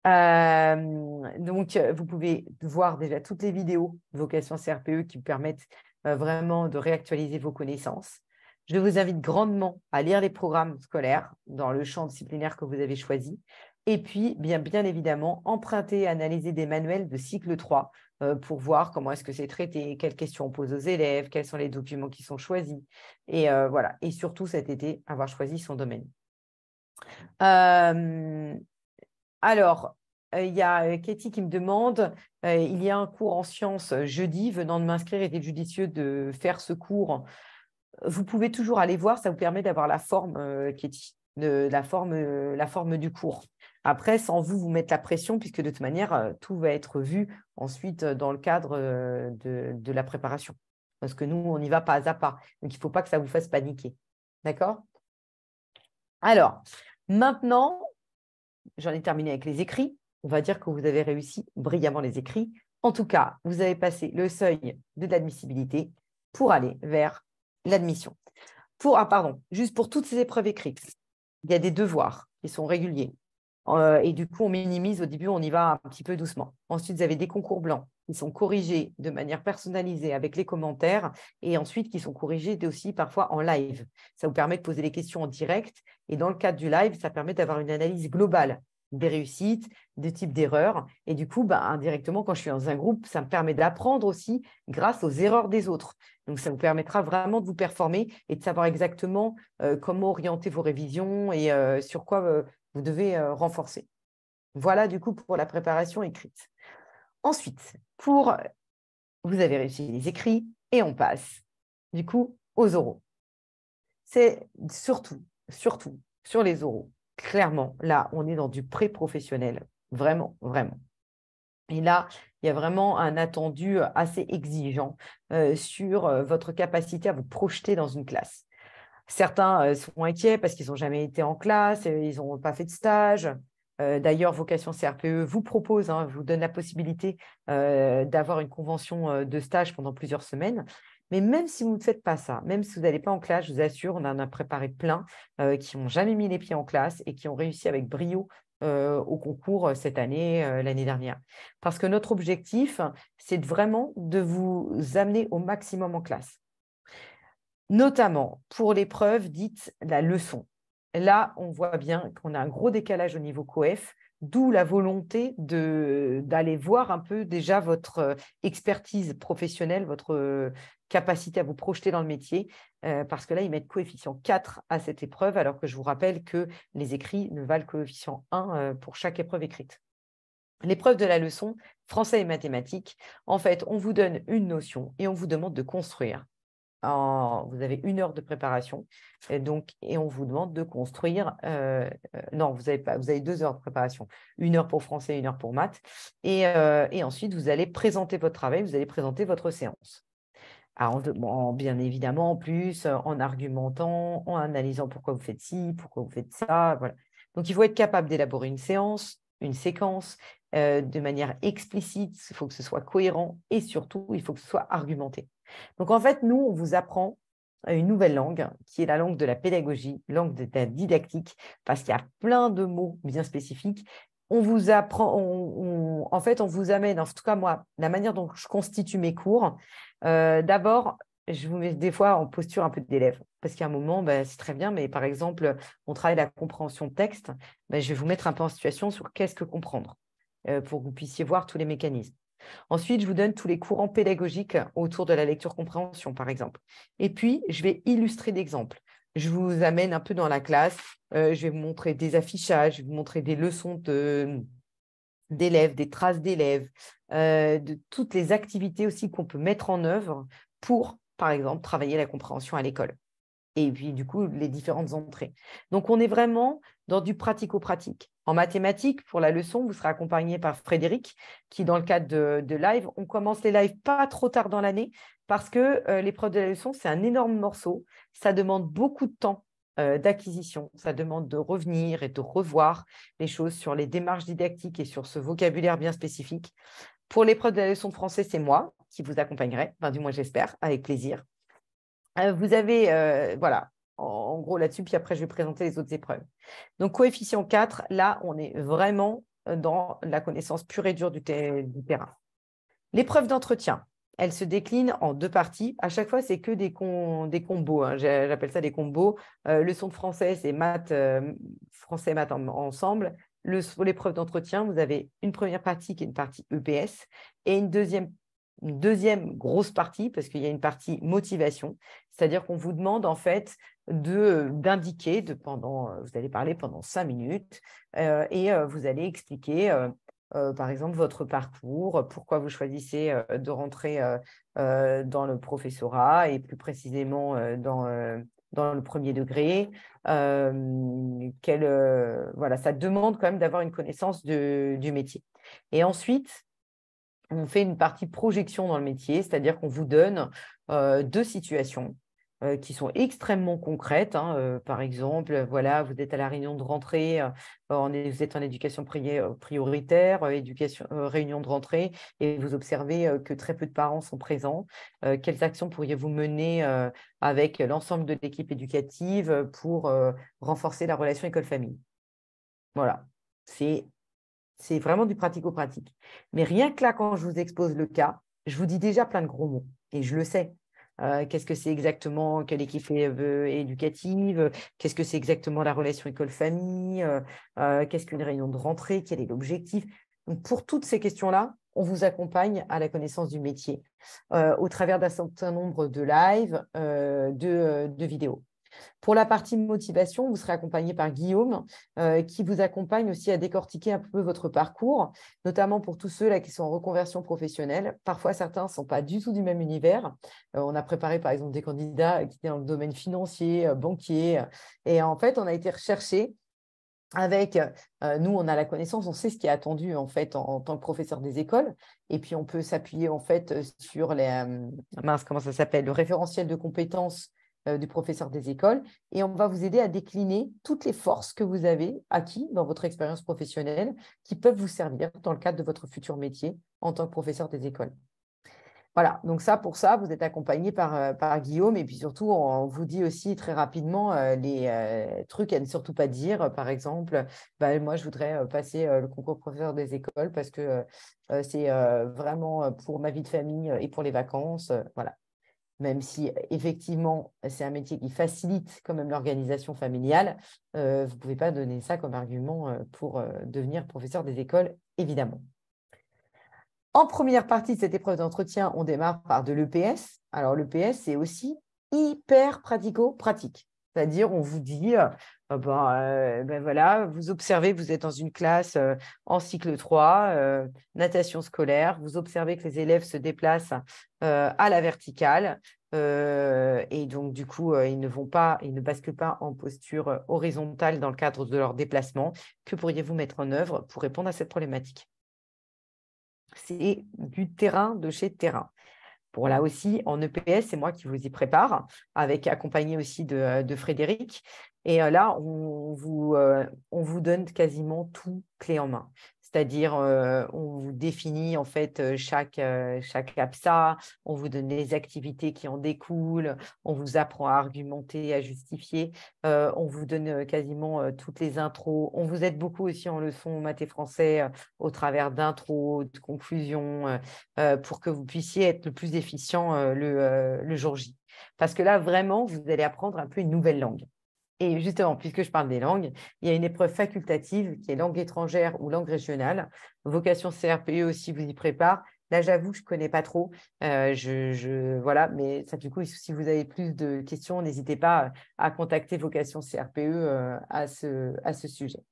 Donc, vous pouvez voir déjà toutes les vidéos Vocation CRPE qui vous permettent vraiment de réactualiser vos connaissances. Je vous invite grandement à lire les programmes scolaires dans le champ disciplinaire que vous avez choisi. Et puis, bien évidemment, emprunter et analyser des manuels de cycle 3 pour voir comment est-ce que c'est traité, quelles questions on pose aux élèves, quels sont les documents qui sont choisis. Et voilà. Et surtout, cet été, avoir choisi son domaine. Alors, il y a Katie qui me demande, il y a un cours en sciences jeudi, venant de m'inscrire, est-il judicieux de faire ce cours? Vous pouvez toujours aller voir, ça vous permet d'avoir la forme, Katie, la forme du cours. Après, sans vous mettre la pression, puisque de toute manière, tout va être vu ensuite dans le cadre de la préparation. Parce que nous, on y va pas à pas. Donc, il ne faut pas que ça vous fasse paniquer. D'accord? Alors, maintenant, j'en ai terminé avec les écrits. On va dire que vous avez réussi brillamment les écrits. En tout cas, vous avez passé le seuil de l'admissibilité pour aller vers l'admission. Juste pour toutes ces épreuves écrites, il y a des devoirs qui sont réguliers. Et du coup, on minimise au début, on y va un petit peu doucement. Ensuite, vous avez des concours blancs qui sont corrigés de manière personnalisée avec les commentaires et ensuite qui sont corrigés aussi parfois en live. Ça vous permet de poser les questions en direct et dans le cadre du live, ça permet d'avoir une analyse globale des réussites, des types d'erreurs. Et du coup, indirectement, quand je suis dans un groupe, ça me permet d'apprendre aussi grâce aux erreurs des autres. Donc, ça vous permettra vraiment de vous performer et de savoir exactement comment orienter vos révisions et sur quoi vous devez renforcer. Voilà, du coup, pour la préparation écrite. Ensuite, vous avez réussi les écrits et on passe, du coup, aux oraux. C'est surtout sur les oraux. Clairement, là, on est dans du pré-professionnel. Vraiment, vraiment. Et là, il y a vraiment un attendu assez exigeant sur votre capacité à vous projeter dans une classe. Certains sont inquiets parce qu'ils n'ont jamais été en classe, ils n'ont pas fait de stage. D'ailleurs, Vocation CRPE vous propose, vous donne la possibilité d'avoir une convention de stage pendant plusieurs semaines. Mais même si vous ne faites pas ça, même si vous n'allez pas en classe, je vous assure, on en a préparé plein qui n'ont jamais mis les pieds en classe et qui ont réussi avec brio au concours cette année, l'année dernière. Parce que notre objectif, c'est vraiment de vous amener au maximum en classe. Notamment pour l'épreuve dite la leçon. Là, on voit bien qu'on a un gros décalage au niveau COEF, d'où la volonté d'aller voir un peu déjà votre expertise professionnelle, votre capacité à vous projeter dans le métier, parce que là, ils mettent coefficient 4 à cette épreuve, alors que je vous rappelle que les écrits ne valent coefficient 1 pour chaque épreuve écrite. L'épreuve de la leçon, français et mathématiques, en fait, on vous donne une notion et on vous demande de construire. Vous avez 1 heure de préparation et on vous demande de construire. Non, vous avez 2 heures de préparation, 1 heure pour français, 1 heure pour maths. Et ensuite, vous allez présenter votre travail, vous allez présenter votre séance. Alors, bien évidemment, en plus, en argumentant, en analysant pourquoi vous faites ci, pourquoi vous faites ça. Voilà. Donc, il faut être capable d'élaborer une séance, une séquence de manière explicite. Il faut que ce soit cohérent et surtout, il faut que ce soit argumenté. Donc, en fait, nous, on vous apprend une nouvelle langue qui est la langue de la pédagogie, langue de la didactique, parce qu'il y a plein de mots bien spécifiques. On vous apprend, en fait, on vous amène, en tout cas moi, la manière dont je constitue mes cours. D'abord, je vous mets des fois en posture un peu d'élève, parce qu'à un moment, c'est très bien, mais par exemple, on travaille la compréhension de texte, je vais vous mettre un peu en situation sur qu'est-ce que comprendre, pour que vous puissiez voir tous les mécanismes. Ensuite, je vous donne tous les courants pédagogiques autour de la lecture-compréhension, par exemple. Et puis, je vais illustrer d'exemples. Je vous amène un peu dans la classe. Je vais vous montrer des affichages, je vais vous montrer des leçons d'élèves, des traces d'élèves, de toutes les activités aussi qu'on peut mettre en œuvre pour, par exemple, travailler la compréhension à l'école. Et puis, du coup, les différentes entrées. Donc, on est vraiment dans du pratico-pratique. En mathématiques, pour la leçon, vous serez accompagné par Frédéric, qui, dans le cadre de live, on commence les lives pas trop tard dans l'année, parce que l'épreuve de la leçon, c'est un énorme morceau. Ça demande beaucoup de temps d'acquisition. Ça demande de revenir et de revoir les choses sur les démarches didactiques et sur ce vocabulaire bien spécifique. Pour l'épreuve de la leçon de français, c'est moi qui vous accompagnerai, enfin, du moins j'espère, avec plaisir. Vous avez, voilà, en gros là-dessus, puis après, je vais présenter les autres épreuves. Donc, coefficient 4, là, on est vraiment dans la connaissance pure et dure du terrain. L'épreuve d'entretien, elle se décline en 2 parties. À chaque fois, c'est que des combos. J'appelle ça des combos. Leçon de français, c'est maths, français et maths ensemble. L'épreuve d'entretien, vous avez une première partie qui est une partie EPS et une deuxième grosse partie, parce qu'il y a une partie motivation, c'est-à-dire qu'on vous demande en fait d'indiquer, vous allez parler pendant 5 minutes et vous allez expliquer par exemple votre parcours, pourquoi vous choisissez de rentrer dans le professorat et plus précisément dans le premier degré. Voilà, ça demande quand même d'avoir une connaissance du métier. Et ensuite, on fait une partie projection dans le métier, c'est-à-dire qu'on vous donne 2 situations qui sont extrêmement concrètes, hein. Par exemple, voilà, vous êtes à la réunion de rentrée, vous êtes en éducation prioritaire, réunion de rentrée, et vous observez que très peu de parents sont présents. Quelles actions pourriez-vous mener avec l'ensemble de l'équipe éducative pour renforcer la relation école-famille? Voilà, c'est vraiment du pratico-pratique. Mais rien que là, quand je vous expose le cas, je vous dis déjà plein de gros mots et je le sais. Qu'est-ce que c'est exactement que l'équipe éducative? Qu'est-ce que c'est exactement la relation école-famille? Qu'est-ce qu'une réunion de rentrée? Quel est l'objectif? Donc, pour toutes ces questions-là, on vous accompagne à la connaissance du métier au travers d'un certain nombre de lives, de vidéos. Pour la partie motivation, vous serez accompagné par Guillaume, qui vous accompagne aussi à décortiquer un peu votre parcours, notamment pour tous ceux là qui sont en reconversion professionnelle. Parfois, certains ne sont pas du tout du même univers. On a préparé, par exemple, des candidats qui étaient dans le domaine financier, banquier. Et en fait, on a été rechercher avec, nous, on a la connaissance, on sait ce qui est attendu en fait en tant que professeur des écoles. Et puis, on peut s'appuyer en fait sur comment ça s'appelle, le référentiel de compétences du professeur des écoles. Et on va vous aider à décliner toutes les forces que vous avez acquises dans votre expérience professionnelle qui peuvent vous servir dans le cadre de votre futur métier en tant que professeur des écoles. Voilà, donc pour ça, vous êtes accompagné par Guillaume. Et puis surtout, on vous dit aussi très rapidement les trucs à ne surtout pas dire. Par exemple, moi, je voudrais passer le concours professeur des écoles parce que c'est vraiment pour ma vie de famille et pour les vacances. Voilà. Même si effectivement, c'est un métier qui facilite quand même l'organisation familiale, vous ne pouvez pas donner ça comme argument pour devenir professeur des écoles, évidemment. En première partie de cette épreuve d'entretien, on démarre par de l'EPS. Alors, l'EPS, c'est aussi hyper pratico-pratique. C'est-à-dire, on vous dit, voilà, vous observez, vous êtes dans une classe en cycle 3, natation scolaire, vous observez que les élèves se déplacent à la verticale. Et donc, du coup, ils ne basculent pas en posture horizontale dans le cadre de leur déplacement. Que pourriez-vous mettre en œuvre pour répondre à cette problématique? C'est du terrain de chez terrain. Pour là aussi, en EPS, c'est moi qui vous y prépare, accompagné aussi de Frédéric. Et là, on vous donne quasiment tout clé en main. C'est-à-dire, on vous définit en fait chaque APSA, on vous donne les activités qui en découlent, on vous apprend à argumenter, à justifier, on vous donne quasiment toutes les intros. On vous aide beaucoup aussi en leçon maths et français au travers d'intros, de conclusions, pour que vous puissiez être le plus efficient le jour J. Parce que là, vraiment, vous allez apprendre un peu une nouvelle langue. Et justement, puisque je parle des langues, il y a une épreuve facultative qui est langue étrangère ou langue régionale. Vocation CRPE aussi vous y prépare. Là, j'avoue, je ne connais pas trop. Voilà, mais ça, du coup, si vous avez plus de questions, n'hésitez pas à contacter Vocation CRPE à ce sujet.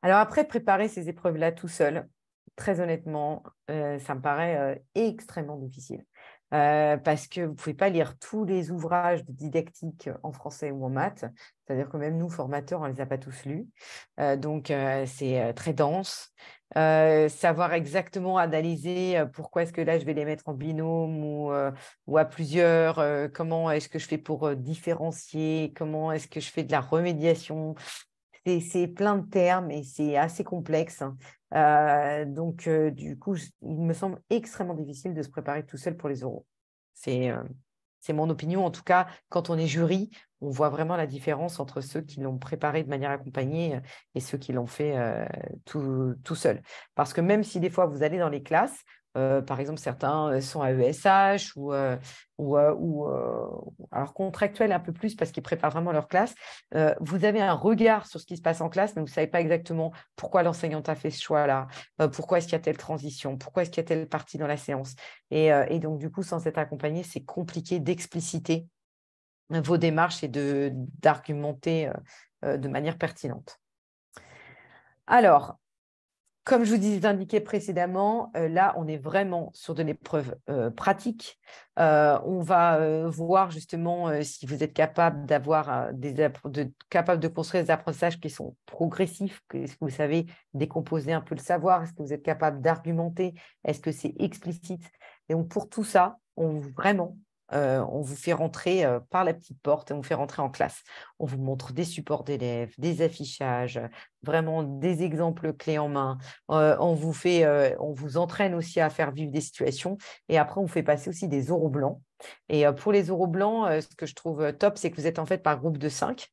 Alors après, préparer ces épreuves-là tout seul, très honnêtement, ça me paraît extrêmement difficile. Parce que vous ne pouvez pas lire tous les ouvrages de didactique en français ou en maths. C'est-à-dire que même nous, formateurs, on ne les a pas tous lus. Donc, c'est très dense. Savoir exactement analyser pourquoi est-ce que là, je vais les mettre en binôme ou à plusieurs. Comment est-ce que je fais pour différencier? Comment est-ce que je fais de la remédiation? C'est plein de termes et c'est assez complexe. Donc, du coup, il me semble extrêmement difficile de se préparer tout seul pour les oraux. C'est mon opinion. En tout cas, quand on est jury, on voit vraiment la différence entre ceux qui l'ont préparé de manière accompagnée et ceux qui l'ont fait tout seul. Parce que même si des fois, vous allez dans les classes, par exemple, certains sont à ESH ou alors contractuels un peu plus parce qu'ils préparent vraiment leur classe. Vous avez un regard sur ce qui se passe en classe, mais vous ne savez pas exactement pourquoi l'enseignante a fait ce choix-là, pourquoi est-ce qu'il y a telle transition, pourquoi est-ce qu'il y a telle partie dans la séance. Et donc, du coup, sans être accompagné, c'est compliqué d'expliciter vos démarches et d'argumenter de manière pertinente. Alors, comme je vous indiqué précédemment, là, on est vraiment sur de l'épreuve pratique. On va voir justement si vous êtes capable capable de construire des apprentissages qui sont progressifs. Est-ce que vous savez décomposer un peu le savoir? Est-ce que vous êtes capable d'argumenter? Est-ce que c'est explicite? Et donc, pour tout ça, vraiment, on vous fait rentrer par la petite porte et on vous fait rentrer en classe. On vous montre des supports d'élèves, des affichages, vraiment des exemples clés en main. On vous entraîne aussi à faire vivre des situations et après, on vous fait passer aussi des oraux blancs. Et pour les oraux blancs, ce que je trouve top, c'est que vous êtes en fait par groupe de 5.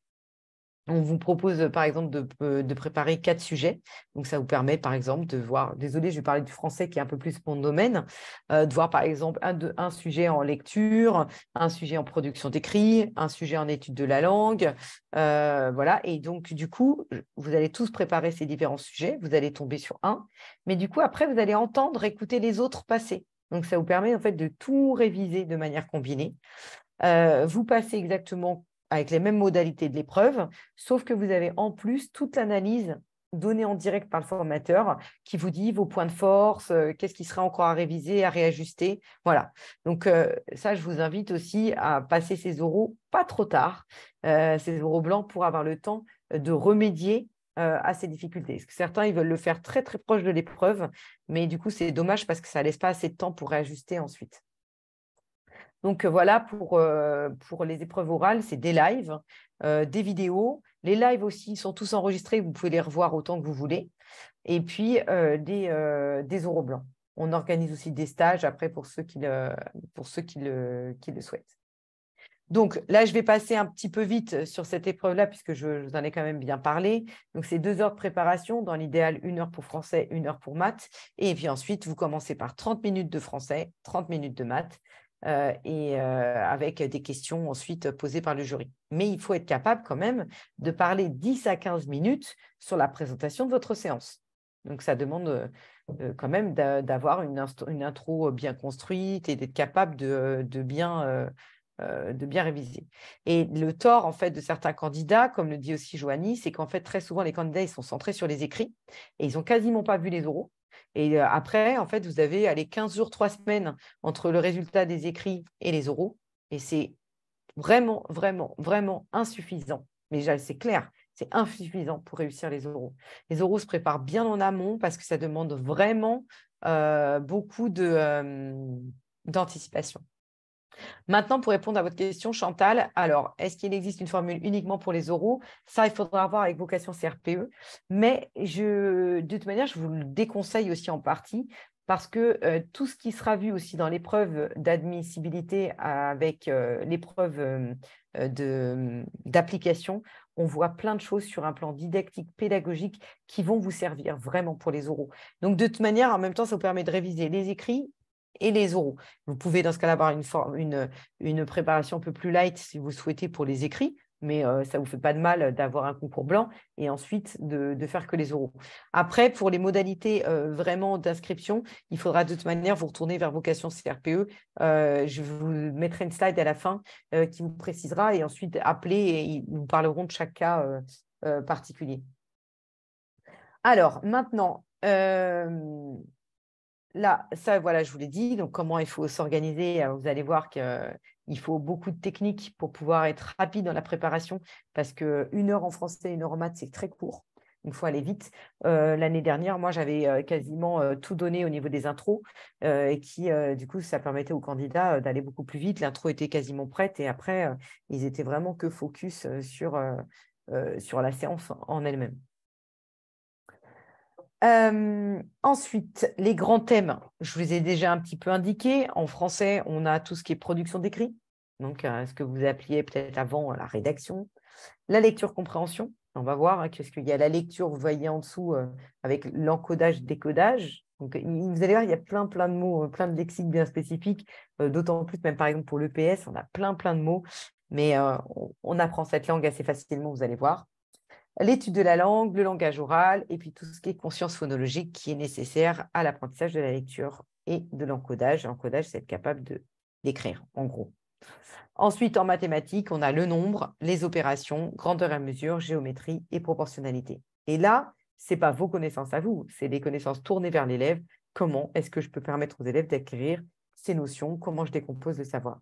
On vous propose, par exemple, de préparer 4 sujets. Donc, ça vous permet, par exemple, de voir, désolé, je vais parler du français qui est un peu plus mon domaine, de voir, par exemple, un sujet en lecture, un sujet en production d'écrit, un sujet en étude de la langue. Voilà. Et donc, du coup, vous allez tous préparer ces différents sujets. Vous allez tomber sur un. Mais du coup, après, vous allez entendre, écouter les autres passer. Donc, ça vous permet, en fait, de tout réviser de manière combinée. Vous passez exactement avec les mêmes modalités de l'épreuve, sauf que vous avez en plus toute l'analyse donnée en direct par le formateur qui vous dit vos points de force, qu'est-ce qui serait encore à réviser, à réajuster. Voilà. Donc, ça, je vous invite aussi à passer ces oraux pas trop tard, ces oraux blancs, pour avoir le temps de remédier à ces difficultés. Parce que certains, ils veulent le faire très, très proche de l'épreuve, mais du coup, c'est dommage parce que ça ne laisse pas assez de temps pour réajuster ensuite. Donc, voilà pour les épreuves orales, c'est des lives, des vidéos. Les lives aussi sont tous enregistrés, vous pouvez les revoir autant que vous voulez. Et puis, des oraux blancs. On organise aussi des stages après pour ceux qui le souhaitent. Donc là, je vais passer un petit peu vite sur cette épreuve-là, puisque je vous en ai quand même bien parlé. Donc, c'est 2 heures de préparation, dans l'idéal, 1 heure pour français, 1 heure pour maths. Et puis ensuite, vous commencez par 30 minutes de français, 30 minutes de maths, avec des questions ensuite posées par le jury. Mais il faut être capable quand même de parler 10 à 15 minutes sur la présentation de votre séance. Donc, ça demande quand même d'avoir une intro bien construite et d'être capable de bien réviser. Et le tort, en fait, de certains candidats, comme le dit aussi Joanie, c'est qu'en fait, très souvent, les candidats, ils sont centrés sur les écrits et ils n'ont quasiment pas vu les oraux. Et après, en fait, vous avez 15 jours, 3 semaines entre le résultat des écrits et les oraux. Et c'est vraiment, vraiment, vraiment insuffisant. Mais c'est clair, c'est insuffisant pour réussir les oraux. Les oraux se préparent bien en amont parce que ça demande vraiment beaucoup d'anticipation. Maintenant, pour répondre à votre question, Chantal, alors, est-ce qu'il existe une formule uniquement pour les oraux? Ça, il faudra voir avec vocation CRPE. Mais de toute manière, je vous le déconseille aussi en partie parce que tout ce qui sera vu aussi dans l'épreuve d'admissibilité avec l'épreuve d'application, on voit plein de choses sur un plan didactique, pédagogique qui vont vous servir vraiment pour les oraux. Donc, de toute manière, en même temps, ça vous permet de réviser les écrits et les oraux. Vous pouvez dans ce cas-là avoir une préparation un peu plus light si vous souhaitez pour les écrits, mais ça ne vous fait pas de mal d'avoir un concours blanc et ensuite de faire que les oraux. Après, pour les modalités vraiment d'inscription, il faudra de toute manière vous retourner vers vocation CRPE. Je vous mettrai une slide à la fin qui vous précisera et ensuite appeler et ils nous parleront de chaque cas particulier. Alors, maintenant, là, ça, voilà, je vous l'ai dit. Donc, comment il faut s'organiser? Vous allez voir qu'il faut beaucoup de techniques pour pouvoir être rapide dans la préparation parce qu'une heure en français, 1 heure en maths, c'est très court. Il faut aller vite. L'année dernière, moi, j'avais quasiment tout donné au niveau des intros et du coup, ça permettait aux candidats d'aller beaucoup plus vite. L'intro était quasiment prête et après, ils étaient vraiment que focus sur la séance en elle-même. Ensuite, les grands thèmes, je vous les ai déjà un petit peu indiqués. En français, on a tout ce qui est production d'écrit, donc ce que vous appeliez peut-être avant la rédaction. La lecture-compréhension, on va voir, qu'est-ce qu'il y a la lecture, vous voyez en dessous, avec l'encodage, décodage. Donc, vous allez voir, il y a plein de mots, plein de lexiques bien spécifiques, d'autant plus, même par exemple pour l'EPS, on a plein de mots, mais on apprend cette langue assez facilement, vous allez voir. L'étude de la langue, le langage oral, et puis tout ce qui est conscience phonologique qui est nécessaire à l'apprentissage de la lecture et de l'encodage. L'encodage, c'est être capable d'écrire, en gros. Ensuite, en mathématiques, on a le nombre, les opérations, grandeur et mesure, géométrie et proportionnalité. Et là, ce n'est pas vos connaissances à vous, c'est des connaissances tournées vers l'élève. Comment est-ce que je peux permettre aux élèves d'acquérir ces notions? Comment je décompose le savoir?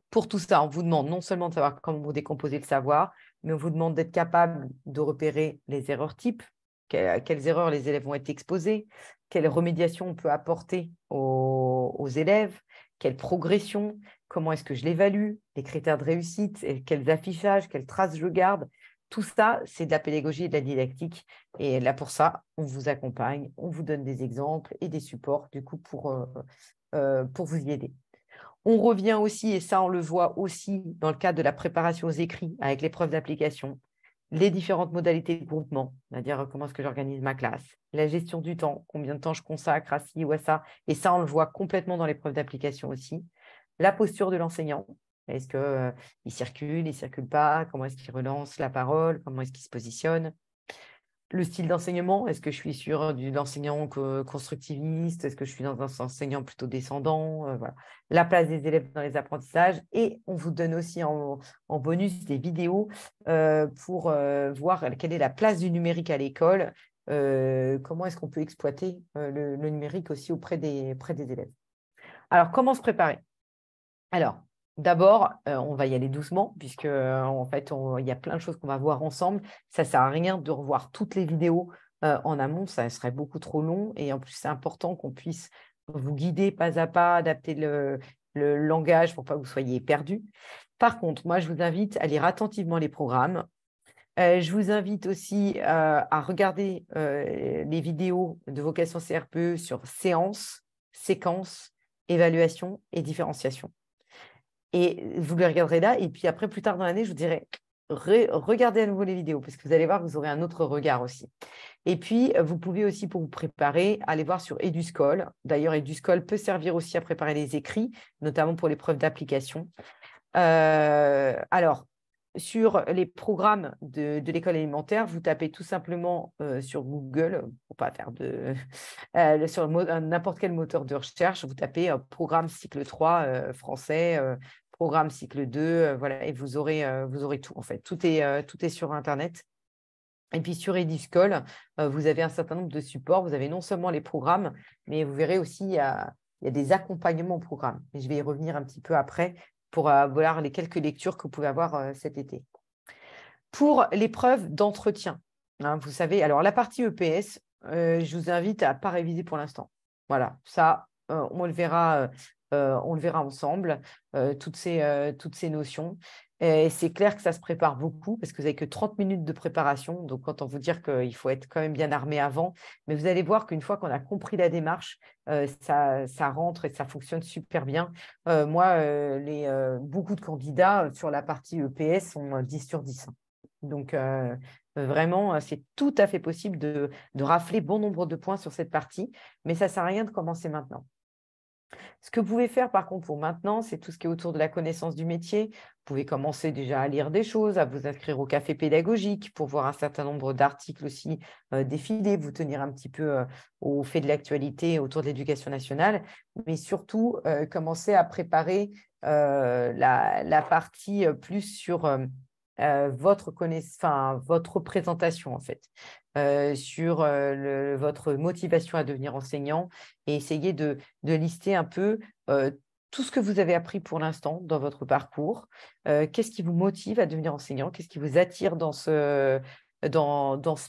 Pour tout ça, on vous demande non seulement de savoir comment vous décomposez le savoir, mais on vous demande d'être capable de repérer les erreurs types, quelles erreurs les élèves vont être exposés, quelle remédiation on peut apporter aux élèves, quelle progression, comment est-ce que je l'évalue, les critères de réussite, et quels affichages, quelles traces je garde. Tout ça, c'est de la pédagogie et de la didactique. Et là, pour ça, on vous accompagne, on vous donne des exemples et des supports, du coup, pour vous y aider. On revient aussi, et ça, on le voit aussi dans le cadre de la préparation aux écrits avec l'épreuve d'application, les différentes modalités de groupement, c'est-à-dire comment est-ce que j'organise ma classe, la gestion du temps, combien de temps je consacre à ci ou à ça. Et ça, on le voit complètement dans l'épreuve d'application aussi. La posture de l'enseignant. Est-ce qu'il circule, il ne circule pas? Comment est-ce qu'il relance la parole? Comment est-ce qu'il se positionne? Le style d'enseignement, est-ce que je suis sur l'enseignant constructiviste? Est-ce que je suis dans un enseignant plutôt descendant? Voilà. La place des élèves dans les apprentissages. Et on vous donne aussi en bonus des vidéos pour voir quelle est la place du numérique à l'école. Comment est-ce qu'on peut exploiter le numérique aussi auprès des élèves. Alors, comment se préparer? Alors, d'abord, on va y aller doucement puisque, en fait, il y a plein de choses qu'on va voir ensemble. Ça ne sert à rien de revoir toutes les vidéos en amont, ça serait beaucoup trop long. Et en plus, c'est important qu'on puisse vous guider pas à pas, adapter le langage pour pas que vous soyez perdus. Par contre, moi, je vous invite à lire attentivement les programmes. Je vous invite aussi à regarder les vidéos de vocation CRPE sur séance, séquence, évaluation et différenciation. Et vous les regarderez là. Et puis après, plus tard dans l'année, je vous dirai, regardez à nouveau les vidéos parce que vous allez voir que vous aurez un autre regard aussi. Et puis, vous pouvez aussi, pour vous préparer, aller voir sur Eduscol. D'ailleurs, Eduscol peut servir aussi à préparer les écrits, notamment pour l'épreuve d'application. Alors, sur les programmes de l'école élémentaire, vous tapez tout simplement sur Google, pour pas faire sur n'importe quel moteur de recherche, vous tapez programme cycle 3 français, programme cycle 2, voilà, et vous aurez tout en fait. Tout est sur Internet. Et puis sur Eduscol, vous avez un certain nombre de supports. Vous avez non seulement les programmes, mais vous verrez aussi, il y a des accompagnements au programme. Et je vais y revenir un petit peu après pour voir les quelques lectures que vous pouvez avoir cet été. Pour l'épreuve d'entretien, hein, vous savez, alors la partie EPS, je vous invite à ne pas réviser pour l'instant. Voilà, ça, on le verra ensemble, toutes ces notions. Et c'est clair que ça se prépare beaucoup parce que vous n'avez que 30 minutes de préparation. Donc, autant vous dire qu'il faut être quand même bien armé avant. Mais vous allez voir qu'une fois qu'on a compris la démarche, ça rentre et ça fonctionne super bien. Moi, beaucoup de candidats sur la partie EPS sont 10 sur 10. Donc, vraiment, c'est tout à fait possible de rafler bon nombre de points sur cette partie. Mais ça ne sert à rien de commencer maintenant. Ce que vous pouvez faire, par contre, pour maintenant, c'est tout ce qui est autour de la connaissance du métier. Vous pouvez commencer déjà à lire des choses, à vous inscrire au café pédagogique pour voir un certain nombre d'articles aussi défiler, vous tenir un petit peu au fait de l'actualité autour de l'éducation nationale, mais surtout commencer à préparer la partie plus sur votre présentation, en fait, sur votre motivation à devenir enseignant et essayer de lister un peu tout ce que vous avez appris pour l'instant dans votre parcours. Qu'est-ce qui vous motive à devenir enseignant? Qu'est-ce qui vous attire dans ce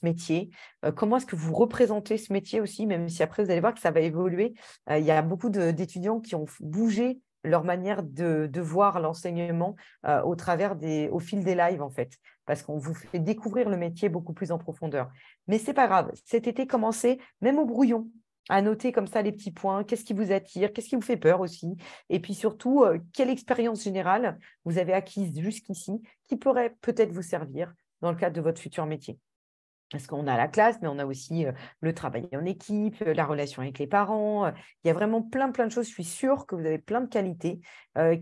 métier? Comment est-ce que vous représentez ce métier aussi, même si après, vous allez voir que ça va évoluer. Il y a beaucoup d'étudiants qui ont bougé leur manière de voir l'enseignement au fil des lives, en fait, parce qu'on vous fait découvrir le métier beaucoup plus en profondeur. Mais ce n'est pas grave. Cet été, commencez, même au brouillon, à noter comme ça les petits points, qu'est-ce qui vous attire, qu'est-ce qui vous fait peur aussi, et puis surtout, quelle expérience générale vous avez acquise jusqu'ici qui pourrait peut-être vous servir dans le cadre de votre futur métier. Parce qu'on a la classe, mais on a aussi le travail en équipe, la relation avec les parents. Il y a vraiment plein de choses. Je suis sûre que vous avez plein de qualités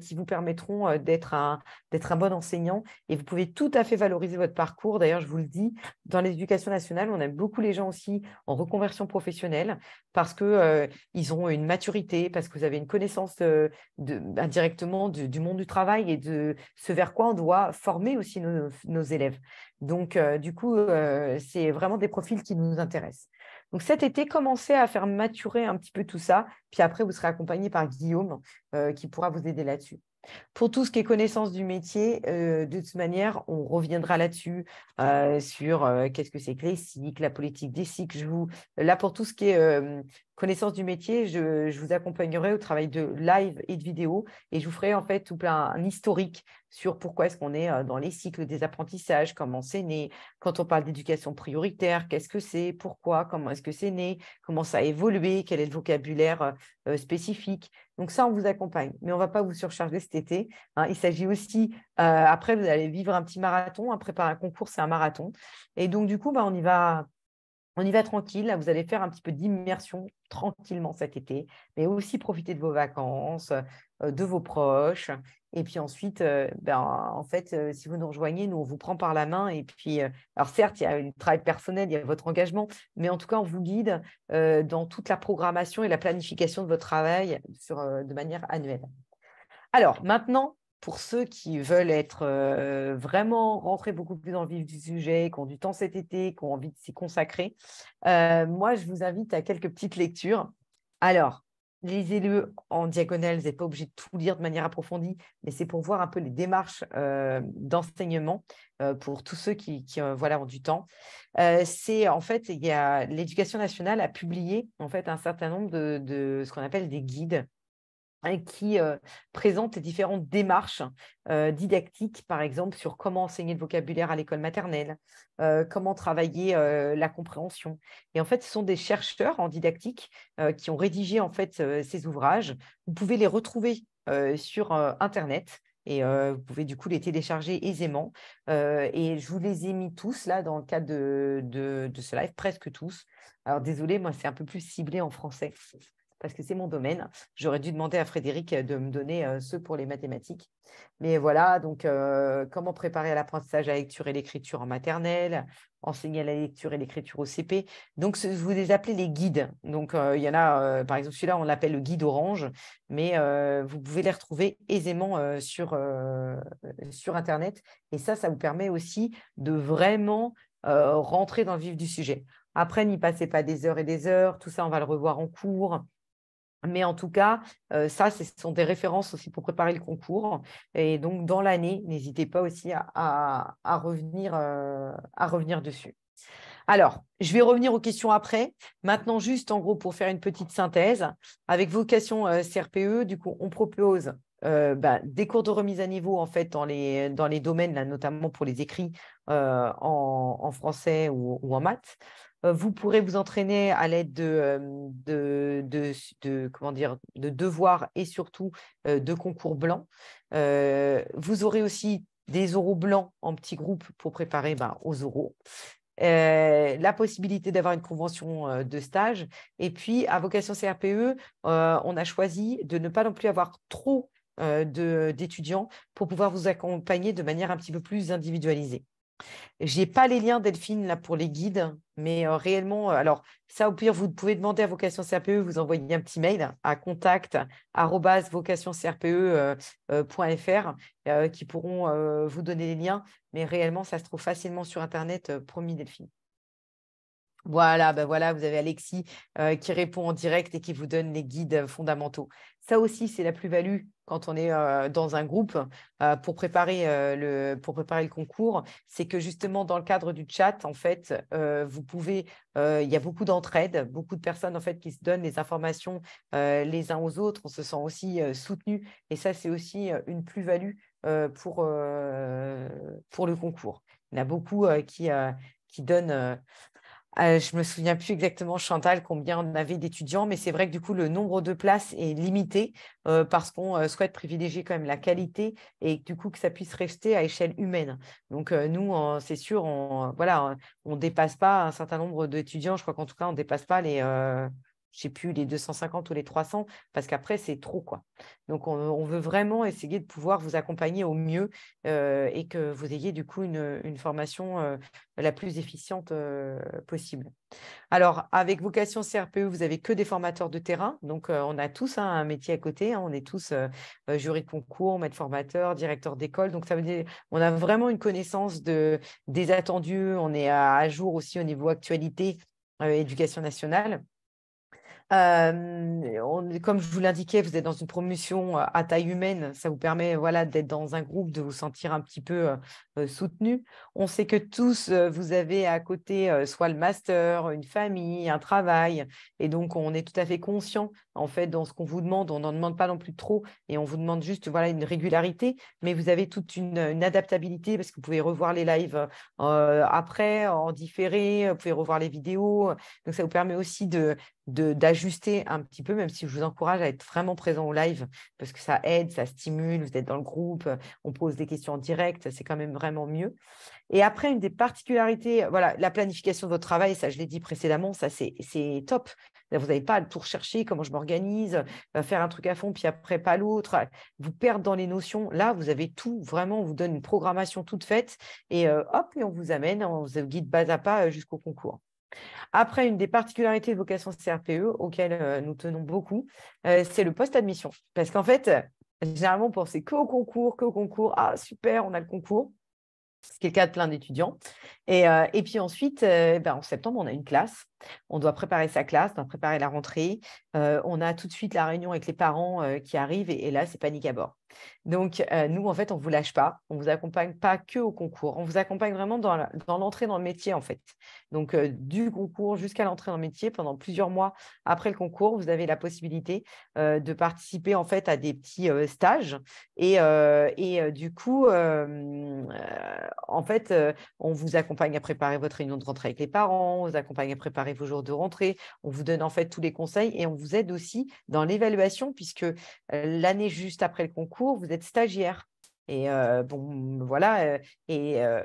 qui vous permettront d'être un bon enseignant. Et vous pouvez tout à fait valoriser votre parcours. D'ailleurs, je vous le dis, dans l'éducation nationale, on aime beaucoup les gens aussi en reconversion professionnelle parce qu'ils ont une maturité, parce que vous avez une connaissance indirectement du monde du travail et de ce vers quoi on doit former aussi nos élèves. Donc, du coup, c'est vraiment des profils qui nous intéressent. Donc, cet été, commencez à faire maturer un petit peu tout ça. Puis après, vous serez accompagné par Guillaume qui pourra vous aider là-dessus. Pour tout ce qui est connaissance du métier, de toute manière, on reviendra là-dessus sur qu'est-ce que c'est que les cycles, la politique des cycles. Là, pour tout ce qui est connaissance du métier, je vous accompagnerai au travail de live et de vidéo et je vous ferai en fait tout un historique sur pourquoi est-ce qu'on est dans les cycles des apprentissages, comment c'est né, quand on parle d'éducation prioritaire, qu'est-ce que c'est, pourquoi, comment est-ce que c'est né, comment ça a évolué, quel est le vocabulaire spécifique. Donc ça, on vous accompagne, mais on ne va pas vous surcharger cet été, hein. Il s'agit aussi, après, vous allez vivre un petit marathon, hein, préparer un concours, c'est un marathon. Et donc, du coup, on y va tranquille. Là, vous allez faire un petit peu d'immersion tranquillement cet été, mais aussi profiter de vos vacances, de vos proches. Et puis ensuite, en fait, si vous nous rejoignez, nous, on vous prend par la main. Et puis, alors certes, il y a le travail personnel, il y a votre engagement, mais en tout cas, on vous guide dans toute la programmation et la planification de votre travail de manière annuelle. Alors, maintenant, pour ceux qui veulent être vraiment rentrés beaucoup plus dans le vif du sujet, qui ont du temps cet été, qui ont envie de s'y consacrer, moi, je vous invite à quelques petites lectures. Alors, lisez-le en diagonale, vous n'êtes pas obligé de tout lire de manière approfondie, mais c'est pour voir un peu les démarches d'enseignement pour tous ceux qui voilà, ont du temps. En fait, l'Éducation nationale a publié en fait, un certain nombre de ce qu'on appelle des guides qui présente les différentes démarches didactiques, par exemple, sur comment enseigner le vocabulaire à l'école maternelle, comment travailler la compréhension. Et en fait, ce sont des chercheurs en didactique qui ont rédigé en fait ces ouvrages. Vous pouvez les retrouver sur Internet. Et vous pouvez du coup les télécharger aisément. Et je vous les ai mis tous là dans le cadre de ce live, presque tous. Alors désolé, moi c'est un peu plus ciblé en français parce que c'est mon domaine. J'aurais dû demander à Frédéric de me donner ceux pour les mathématiques. Mais voilà, donc comment préparer à l'apprentissage à la lecture et l'écriture en maternelle, enseigner la lecture et l'écriture au CP. Donc, vous les appelez les guides. Donc, il y en a, par exemple, celui-là, on l'appelle le guide orange, mais vous pouvez les retrouver aisément sur Internet. Et ça vous permet aussi de vraiment rentrer dans le vif du sujet. Après, n'y passez pas des heures et des heures. Tout ça, on va le revoir en cours. Mais en tout cas, ce sont des références aussi pour préparer le concours. Et donc, dans l'année, n'hésitez pas aussi à revenir dessus. Alors, je vais revenir aux questions après. Maintenant, juste en gros, pour faire une petite synthèse, avec vocation CRPE, du coup, on propose des cours de remise à niveau en fait dans les domaines, là, notamment pour les écrits en français ou en maths. Vous pourrez vous entraîner à l'aide comment dire, de devoirs et surtout de concours blancs. Vous aurez aussi des oraux blancs en petits groupes pour préparer aux oraux. La possibilité d'avoir une convention de stage. Et puis, à vocation CRPE, on a choisi de ne pas non plus avoir trop d'étudiants pour pouvoir vous accompagner de manière un petit peu plus individualisée. Je n'ai pas les liens, Delphine, là, pour les guides, mais réellement, alors ça, au pire, vous pouvez demander à Vocation CRPE, vous envoyez un petit mail à contact@vocationcrpe.fr qui pourront vous donner les liens, mais réellement, ça se trouve facilement sur Internet, promis, Delphine. Voilà, voilà, vous avez Alexis qui répond en direct et qui vous donne les guides fondamentaux. Ça aussi, c'est la plus-value quand on est dans un groupe pour préparer le concours. C'est que justement, dans le cadre du chat, en fait, vous pouvez, il y a beaucoup d'entraide, beaucoup de personnes en fait, qui se donnent les informations les uns aux autres. On se sent aussi soutenu. Et ça, c'est aussi une plus-value pour le concours. Il y en a beaucoup qui donnent… je ne me souviens plus exactement, Chantal, combien on avait d'étudiants, mais c'est vrai que du coup, le nombre de places est limité parce qu'on souhaite privilégier quand même la qualité et du coup que ça puisse rester à échelle humaine. Donc, nous, c'est sûr, on ne dépasse pas un certain nombre d'étudiants. Je crois qu'en tout cas, on ne dépasse pas je ne sais plus, les 250 ou les 300, parce qu'après, c'est trop, quoi. Donc, on veut vraiment essayer de pouvoir vous accompagner au mieux et que vous ayez du coup une formation la plus efficiente possible. Alors, avec vocation CRPE, vous n'avez que des formateurs de terrain. Donc, on a tous un métier à côté. On est tous jury de concours, maître formateur, directeur d'école. Donc, ça veut dire on a vraiment une connaissance des attendus. On est à jour aussi au niveau actualité éducation nationale. Comme je vous l'indiquais, vous êtes dans une promotion à taille humaine. Ça vous permet voilà, d'être dans un groupe, de vous sentir un petit peu soutenu. On sait que tous, vous avez à côté soit le master, une famille, un travail. Et donc, on est tout à fait conscient, en fait, dans ce qu'on vous demande. On n'en demande pas non plus trop et on vous demande juste voilà, une régularité. Mais vous avez toute une adaptabilité parce que vous pouvez revoir les lives après, en différé. Vous pouvez revoir les vidéos. Donc, ça vous permet aussi d'ajuster un petit peu, même si je vous encourage à être vraiment présent au live, parce que ça aide, ça stimule, vous êtes dans le groupe, on pose des questions en direct, c'est quand même vraiment mieux. Et après, une des particularités, voilà, la planification de votre travail, ça je l'ai dit précédemment, ça c'est top. Là, vous n'avez pas à tout rechercher, comment je m'organise, faire un truc à fond, puis après pas l'autre, vous perdre dans les notions. Là, vous avez tout, vraiment, on vous donne une programmation toute faite et hop, et on vous amène, on vous guide pas à pas jusqu'au concours. Après, une des particularités de vocation CRPE auxquelles nous tenons beaucoup, c'est le post-admission. Parce qu'en fait, généralement, on pensait qu'au concours. Ah, super, on a le concours. Ce qui est le cas de plein d'étudiants. Et puis ensuite, en septembre, on a une classe. On doit préparer sa classe, on doit préparer la rentrée. On a tout de suite la réunion avec les parents qui arrivent et là, c'est panique à bord. Donc, nous, en fait, on ne vous lâche pas. On ne vous accompagne pas que au concours. On vous accompagne vraiment dans l'entrée dans le métier, en fait. Donc, du concours jusqu'à l'entrée dans le métier, pendant plusieurs mois après le concours, vous avez la possibilité de participer, en fait, à des petits stages. Du coup, en fait, on vous accompagne à préparer votre réunion de rentrée avec les parents, on vous accompagne à préparer vos jours de rentrée, on vous donne en fait tous les conseils et on vous aide aussi dans l'évaluation puisque l'année juste après le concours, vous êtes stagiaire. Et bon, voilà.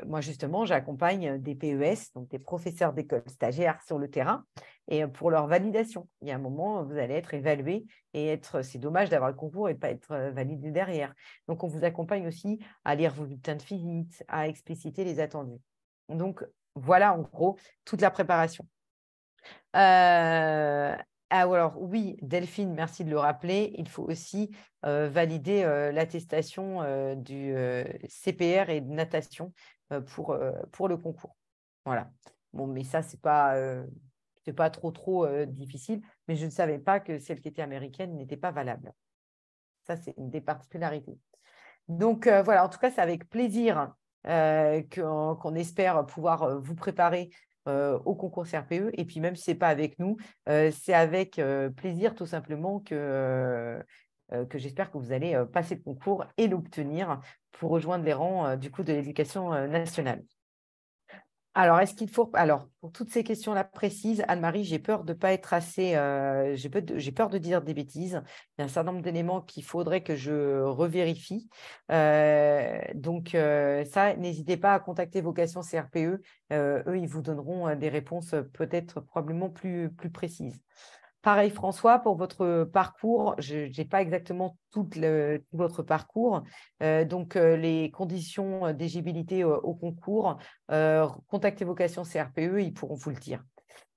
Moi, justement, j'accompagne des PES, donc des professeurs d'école stagiaires sur le terrain, et pour leur validation. Il y a un moment, vous allez être évalué et c'est dommage d'avoir le concours et de ne pas être validé derrière. Donc, on vous accompagne aussi à lire vos bulletins de visite, à expliciter les attendus. Donc, voilà en gros toute la préparation. Alors oui, Delphine, merci de le rappeler. Il faut aussi valider l'attestation du CPR et de natation pour le concours. Voilà. Bon, mais ça, c'est pas trop difficile, mais je ne savais pas que celle qui était américaine n'était pas valable. Ça, c'est une des particularités. Donc, voilà, en tout cas, c'est avec plaisir qu'on espère pouvoir vous préparer au concours CRPE. Et puis, même si ce n'est pas avec nous, c'est avec plaisir tout simplement que j'espère que vous allez passer le concours et l'obtenir pour rejoindre les rangs du coup de l'éducation nationale. Alors, pour toutes ces questions-là précises, Anne-Marie, j'ai peur de pas être assez, j'ai peur de dire des bêtises. Il y a un certain nombre d'éléments qu'il faudrait que je revérifie. Donc, ça, n'hésitez pas à contacter Vocation CRPE. Eux, ils vous donneront des réponses peut-être probablement plus précises. Pareil, François, pour votre parcours, je n'ai pas exactement tout votre parcours. Donc, les conditions d'éligibilité au concours, contactez Vocation CRPE, ils pourront vous le dire.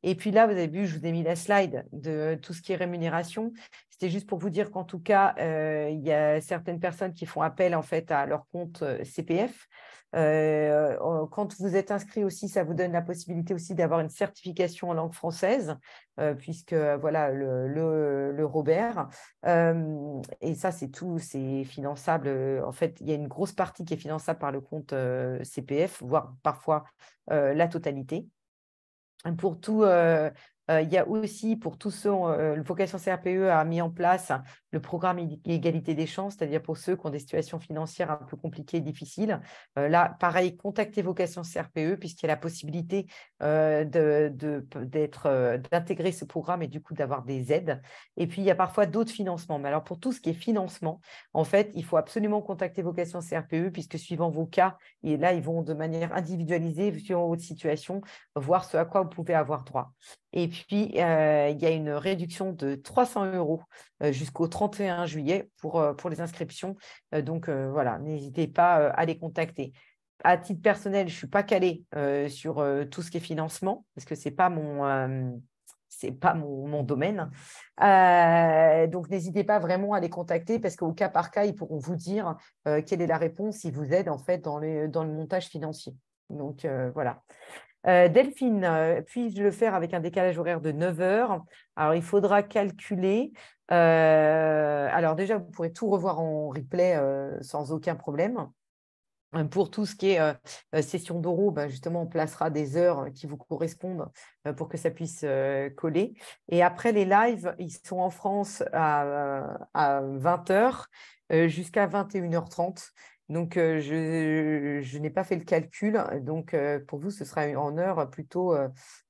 Et puis là, vous avez vu, je vous ai mis la slide de tout ce qui est rémunération. C'était juste pour vous dire qu'en tout cas, il y a certaines personnes qui font appel en fait à leur compte CPF. Quand vous êtes inscrit aussi, ça vous donne la possibilité aussi d'avoir une certification en langue française, puisque voilà le Robert. Et ça, c'est tout, c'est finançable. En fait, il y a une grosse partie qui est finançable par le compte CPF, voire parfois la totalité. Pour tout, il y a aussi pour tous ceux, le Vocation CRPE a mis en place le programme Égalité des chances, c'est-à-dire pour ceux qui ont des situations financières un peu compliquées et difficiles. Là, pareil, contactez Vocation CRPE puisqu'il y a la possibilité d'intégrer ce programme et du coup d'avoir des aides. Et puis, il y a parfois d'autres financements. Mais alors, pour tout ce qui est financement, en fait, il faut absolument contacter Vocation CRPE puisque suivant vos cas, et là, ils vont de manière individualisée, suivant votre situation, voir ce à quoi vous pouvez avoir droit. Et puis, il y a une réduction de 300 € jusqu'au 31 juillet pour les inscriptions. Donc, voilà, n'hésitez pas à les contacter. À titre personnel, je ne suis pas calée sur tout ce qui est financement parce que ce n'est pas mon domaine. Donc, n'hésitez pas vraiment à les contacter parce qu'au cas par cas, ils pourront vous dire quelle est la réponse, ils vous aident en fait dans le montage financier. Donc, voilà. Delphine, puis-je le faire avec un décalage horaire de 9 heures? Alors, il faudra calculer. Alors déjà, vous pourrez tout revoir en replay sans aucun problème. Pour tout ce qui est session d'oraux, justement, on placera des heures qui vous correspondent pour que ça puisse coller. Et après, les lives, ils sont en France à 20 heures jusqu'à 21h30. Donc, je n'ai pas fait le calcul. Donc, pour vous, ce sera en heure plutôt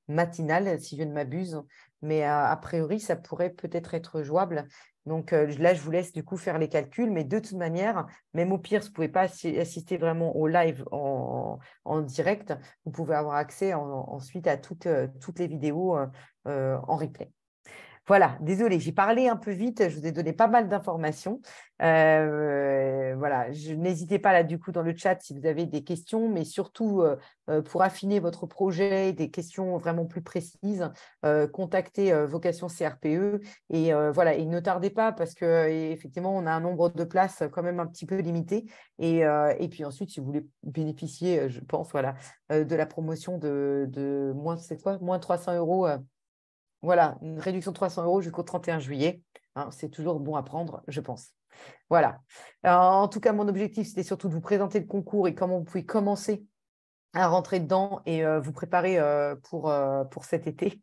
matinale, si je ne m'abuse. Mais a priori, ça pourrait peut-être être jouable. Donc, là, je vous laisse du coup faire les calculs. Mais de toute manière, même au pire, si vous ne pouvez pas assister vraiment au live en direct, vous pouvez avoir accès ensuite à toutes les vidéos en replay. Voilà, désolée, j'ai parlé un peu vite, je vous ai donné pas mal d'informations. Voilà, n'hésitez pas là du coup dans le chat si vous avez des questions, mais surtout pour affiner votre projet, des questions vraiment plus précises, contactez Vocation CRPE et voilà, et ne tardez pas parce que effectivement on a un nombre de places quand même un petit peu limité et puis ensuite si vous voulez bénéficier, je pense voilà, de la promotion de moins, c'est quoi, moins 300 euros. Voilà, une réduction de 300 euros jusqu'au 31 juillet. Hein, c'est toujours bon à prendre, je pense. Voilà. Alors, en tout cas, mon objectif, c'était surtout de vous présenter le concours et comment vous pouvez commencer à rentrer dedans et vous préparer pour cet été.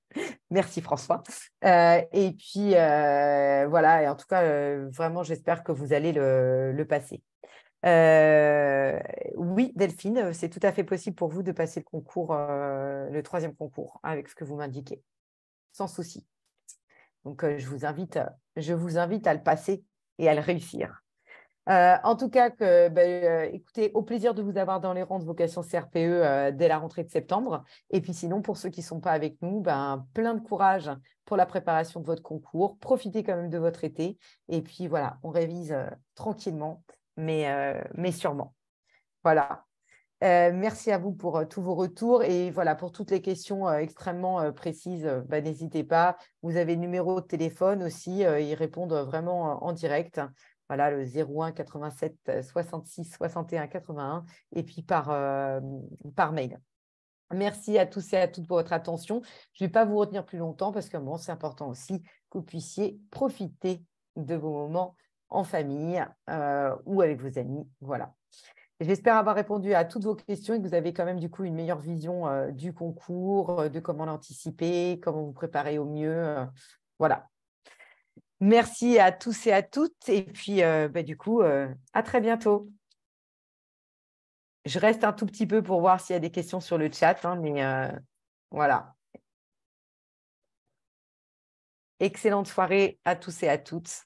Merci François. Et puis, voilà, et en tout cas, vraiment, j'espère que vous allez le passer. Oui, Delphine, c'est tout à fait possible pour vous de passer le concours, le 3e concours, avec ce que vous m'indiquez, sans souci. Donc, je vous invite à le passer et à le réussir. En tout cas, écoutez, au plaisir de vous avoir dans les rangs de Vocation CRPE dès la rentrée de septembre. Et puis sinon, pour ceux qui ne sont pas avec nous, plein de courage pour la préparation de votre concours. Profitez quand même de votre été. Et puis voilà, on révise tranquillement, mais sûrement. Voilà. Merci à vous pour tous vos retours et voilà, pour toutes les questions extrêmement précises, n'hésitez pas. Vous avez le numéro de téléphone aussi, ils répondent vraiment en direct. Voilà, le 01 87 66 61 81 et puis par mail. Merci à tous et à toutes pour votre attention. Je ne vais pas vous retenir plus longtemps parce que bon, c'est important aussi que vous puissiez profiter de vos moments en famille ou avec vos amis. Voilà. J'espère avoir répondu à toutes vos questions et que vous avez quand même du coup une meilleure vision du concours, de comment l'anticiper, comment vous préparer au mieux. Voilà. Merci à tous et à toutes. Et puis, du coup, à très bientôt. Je reste un tout petit peu pour voir s'il y a des questions sur le chat, hein, mais voilà. Excellente soirée à tous et à toutes.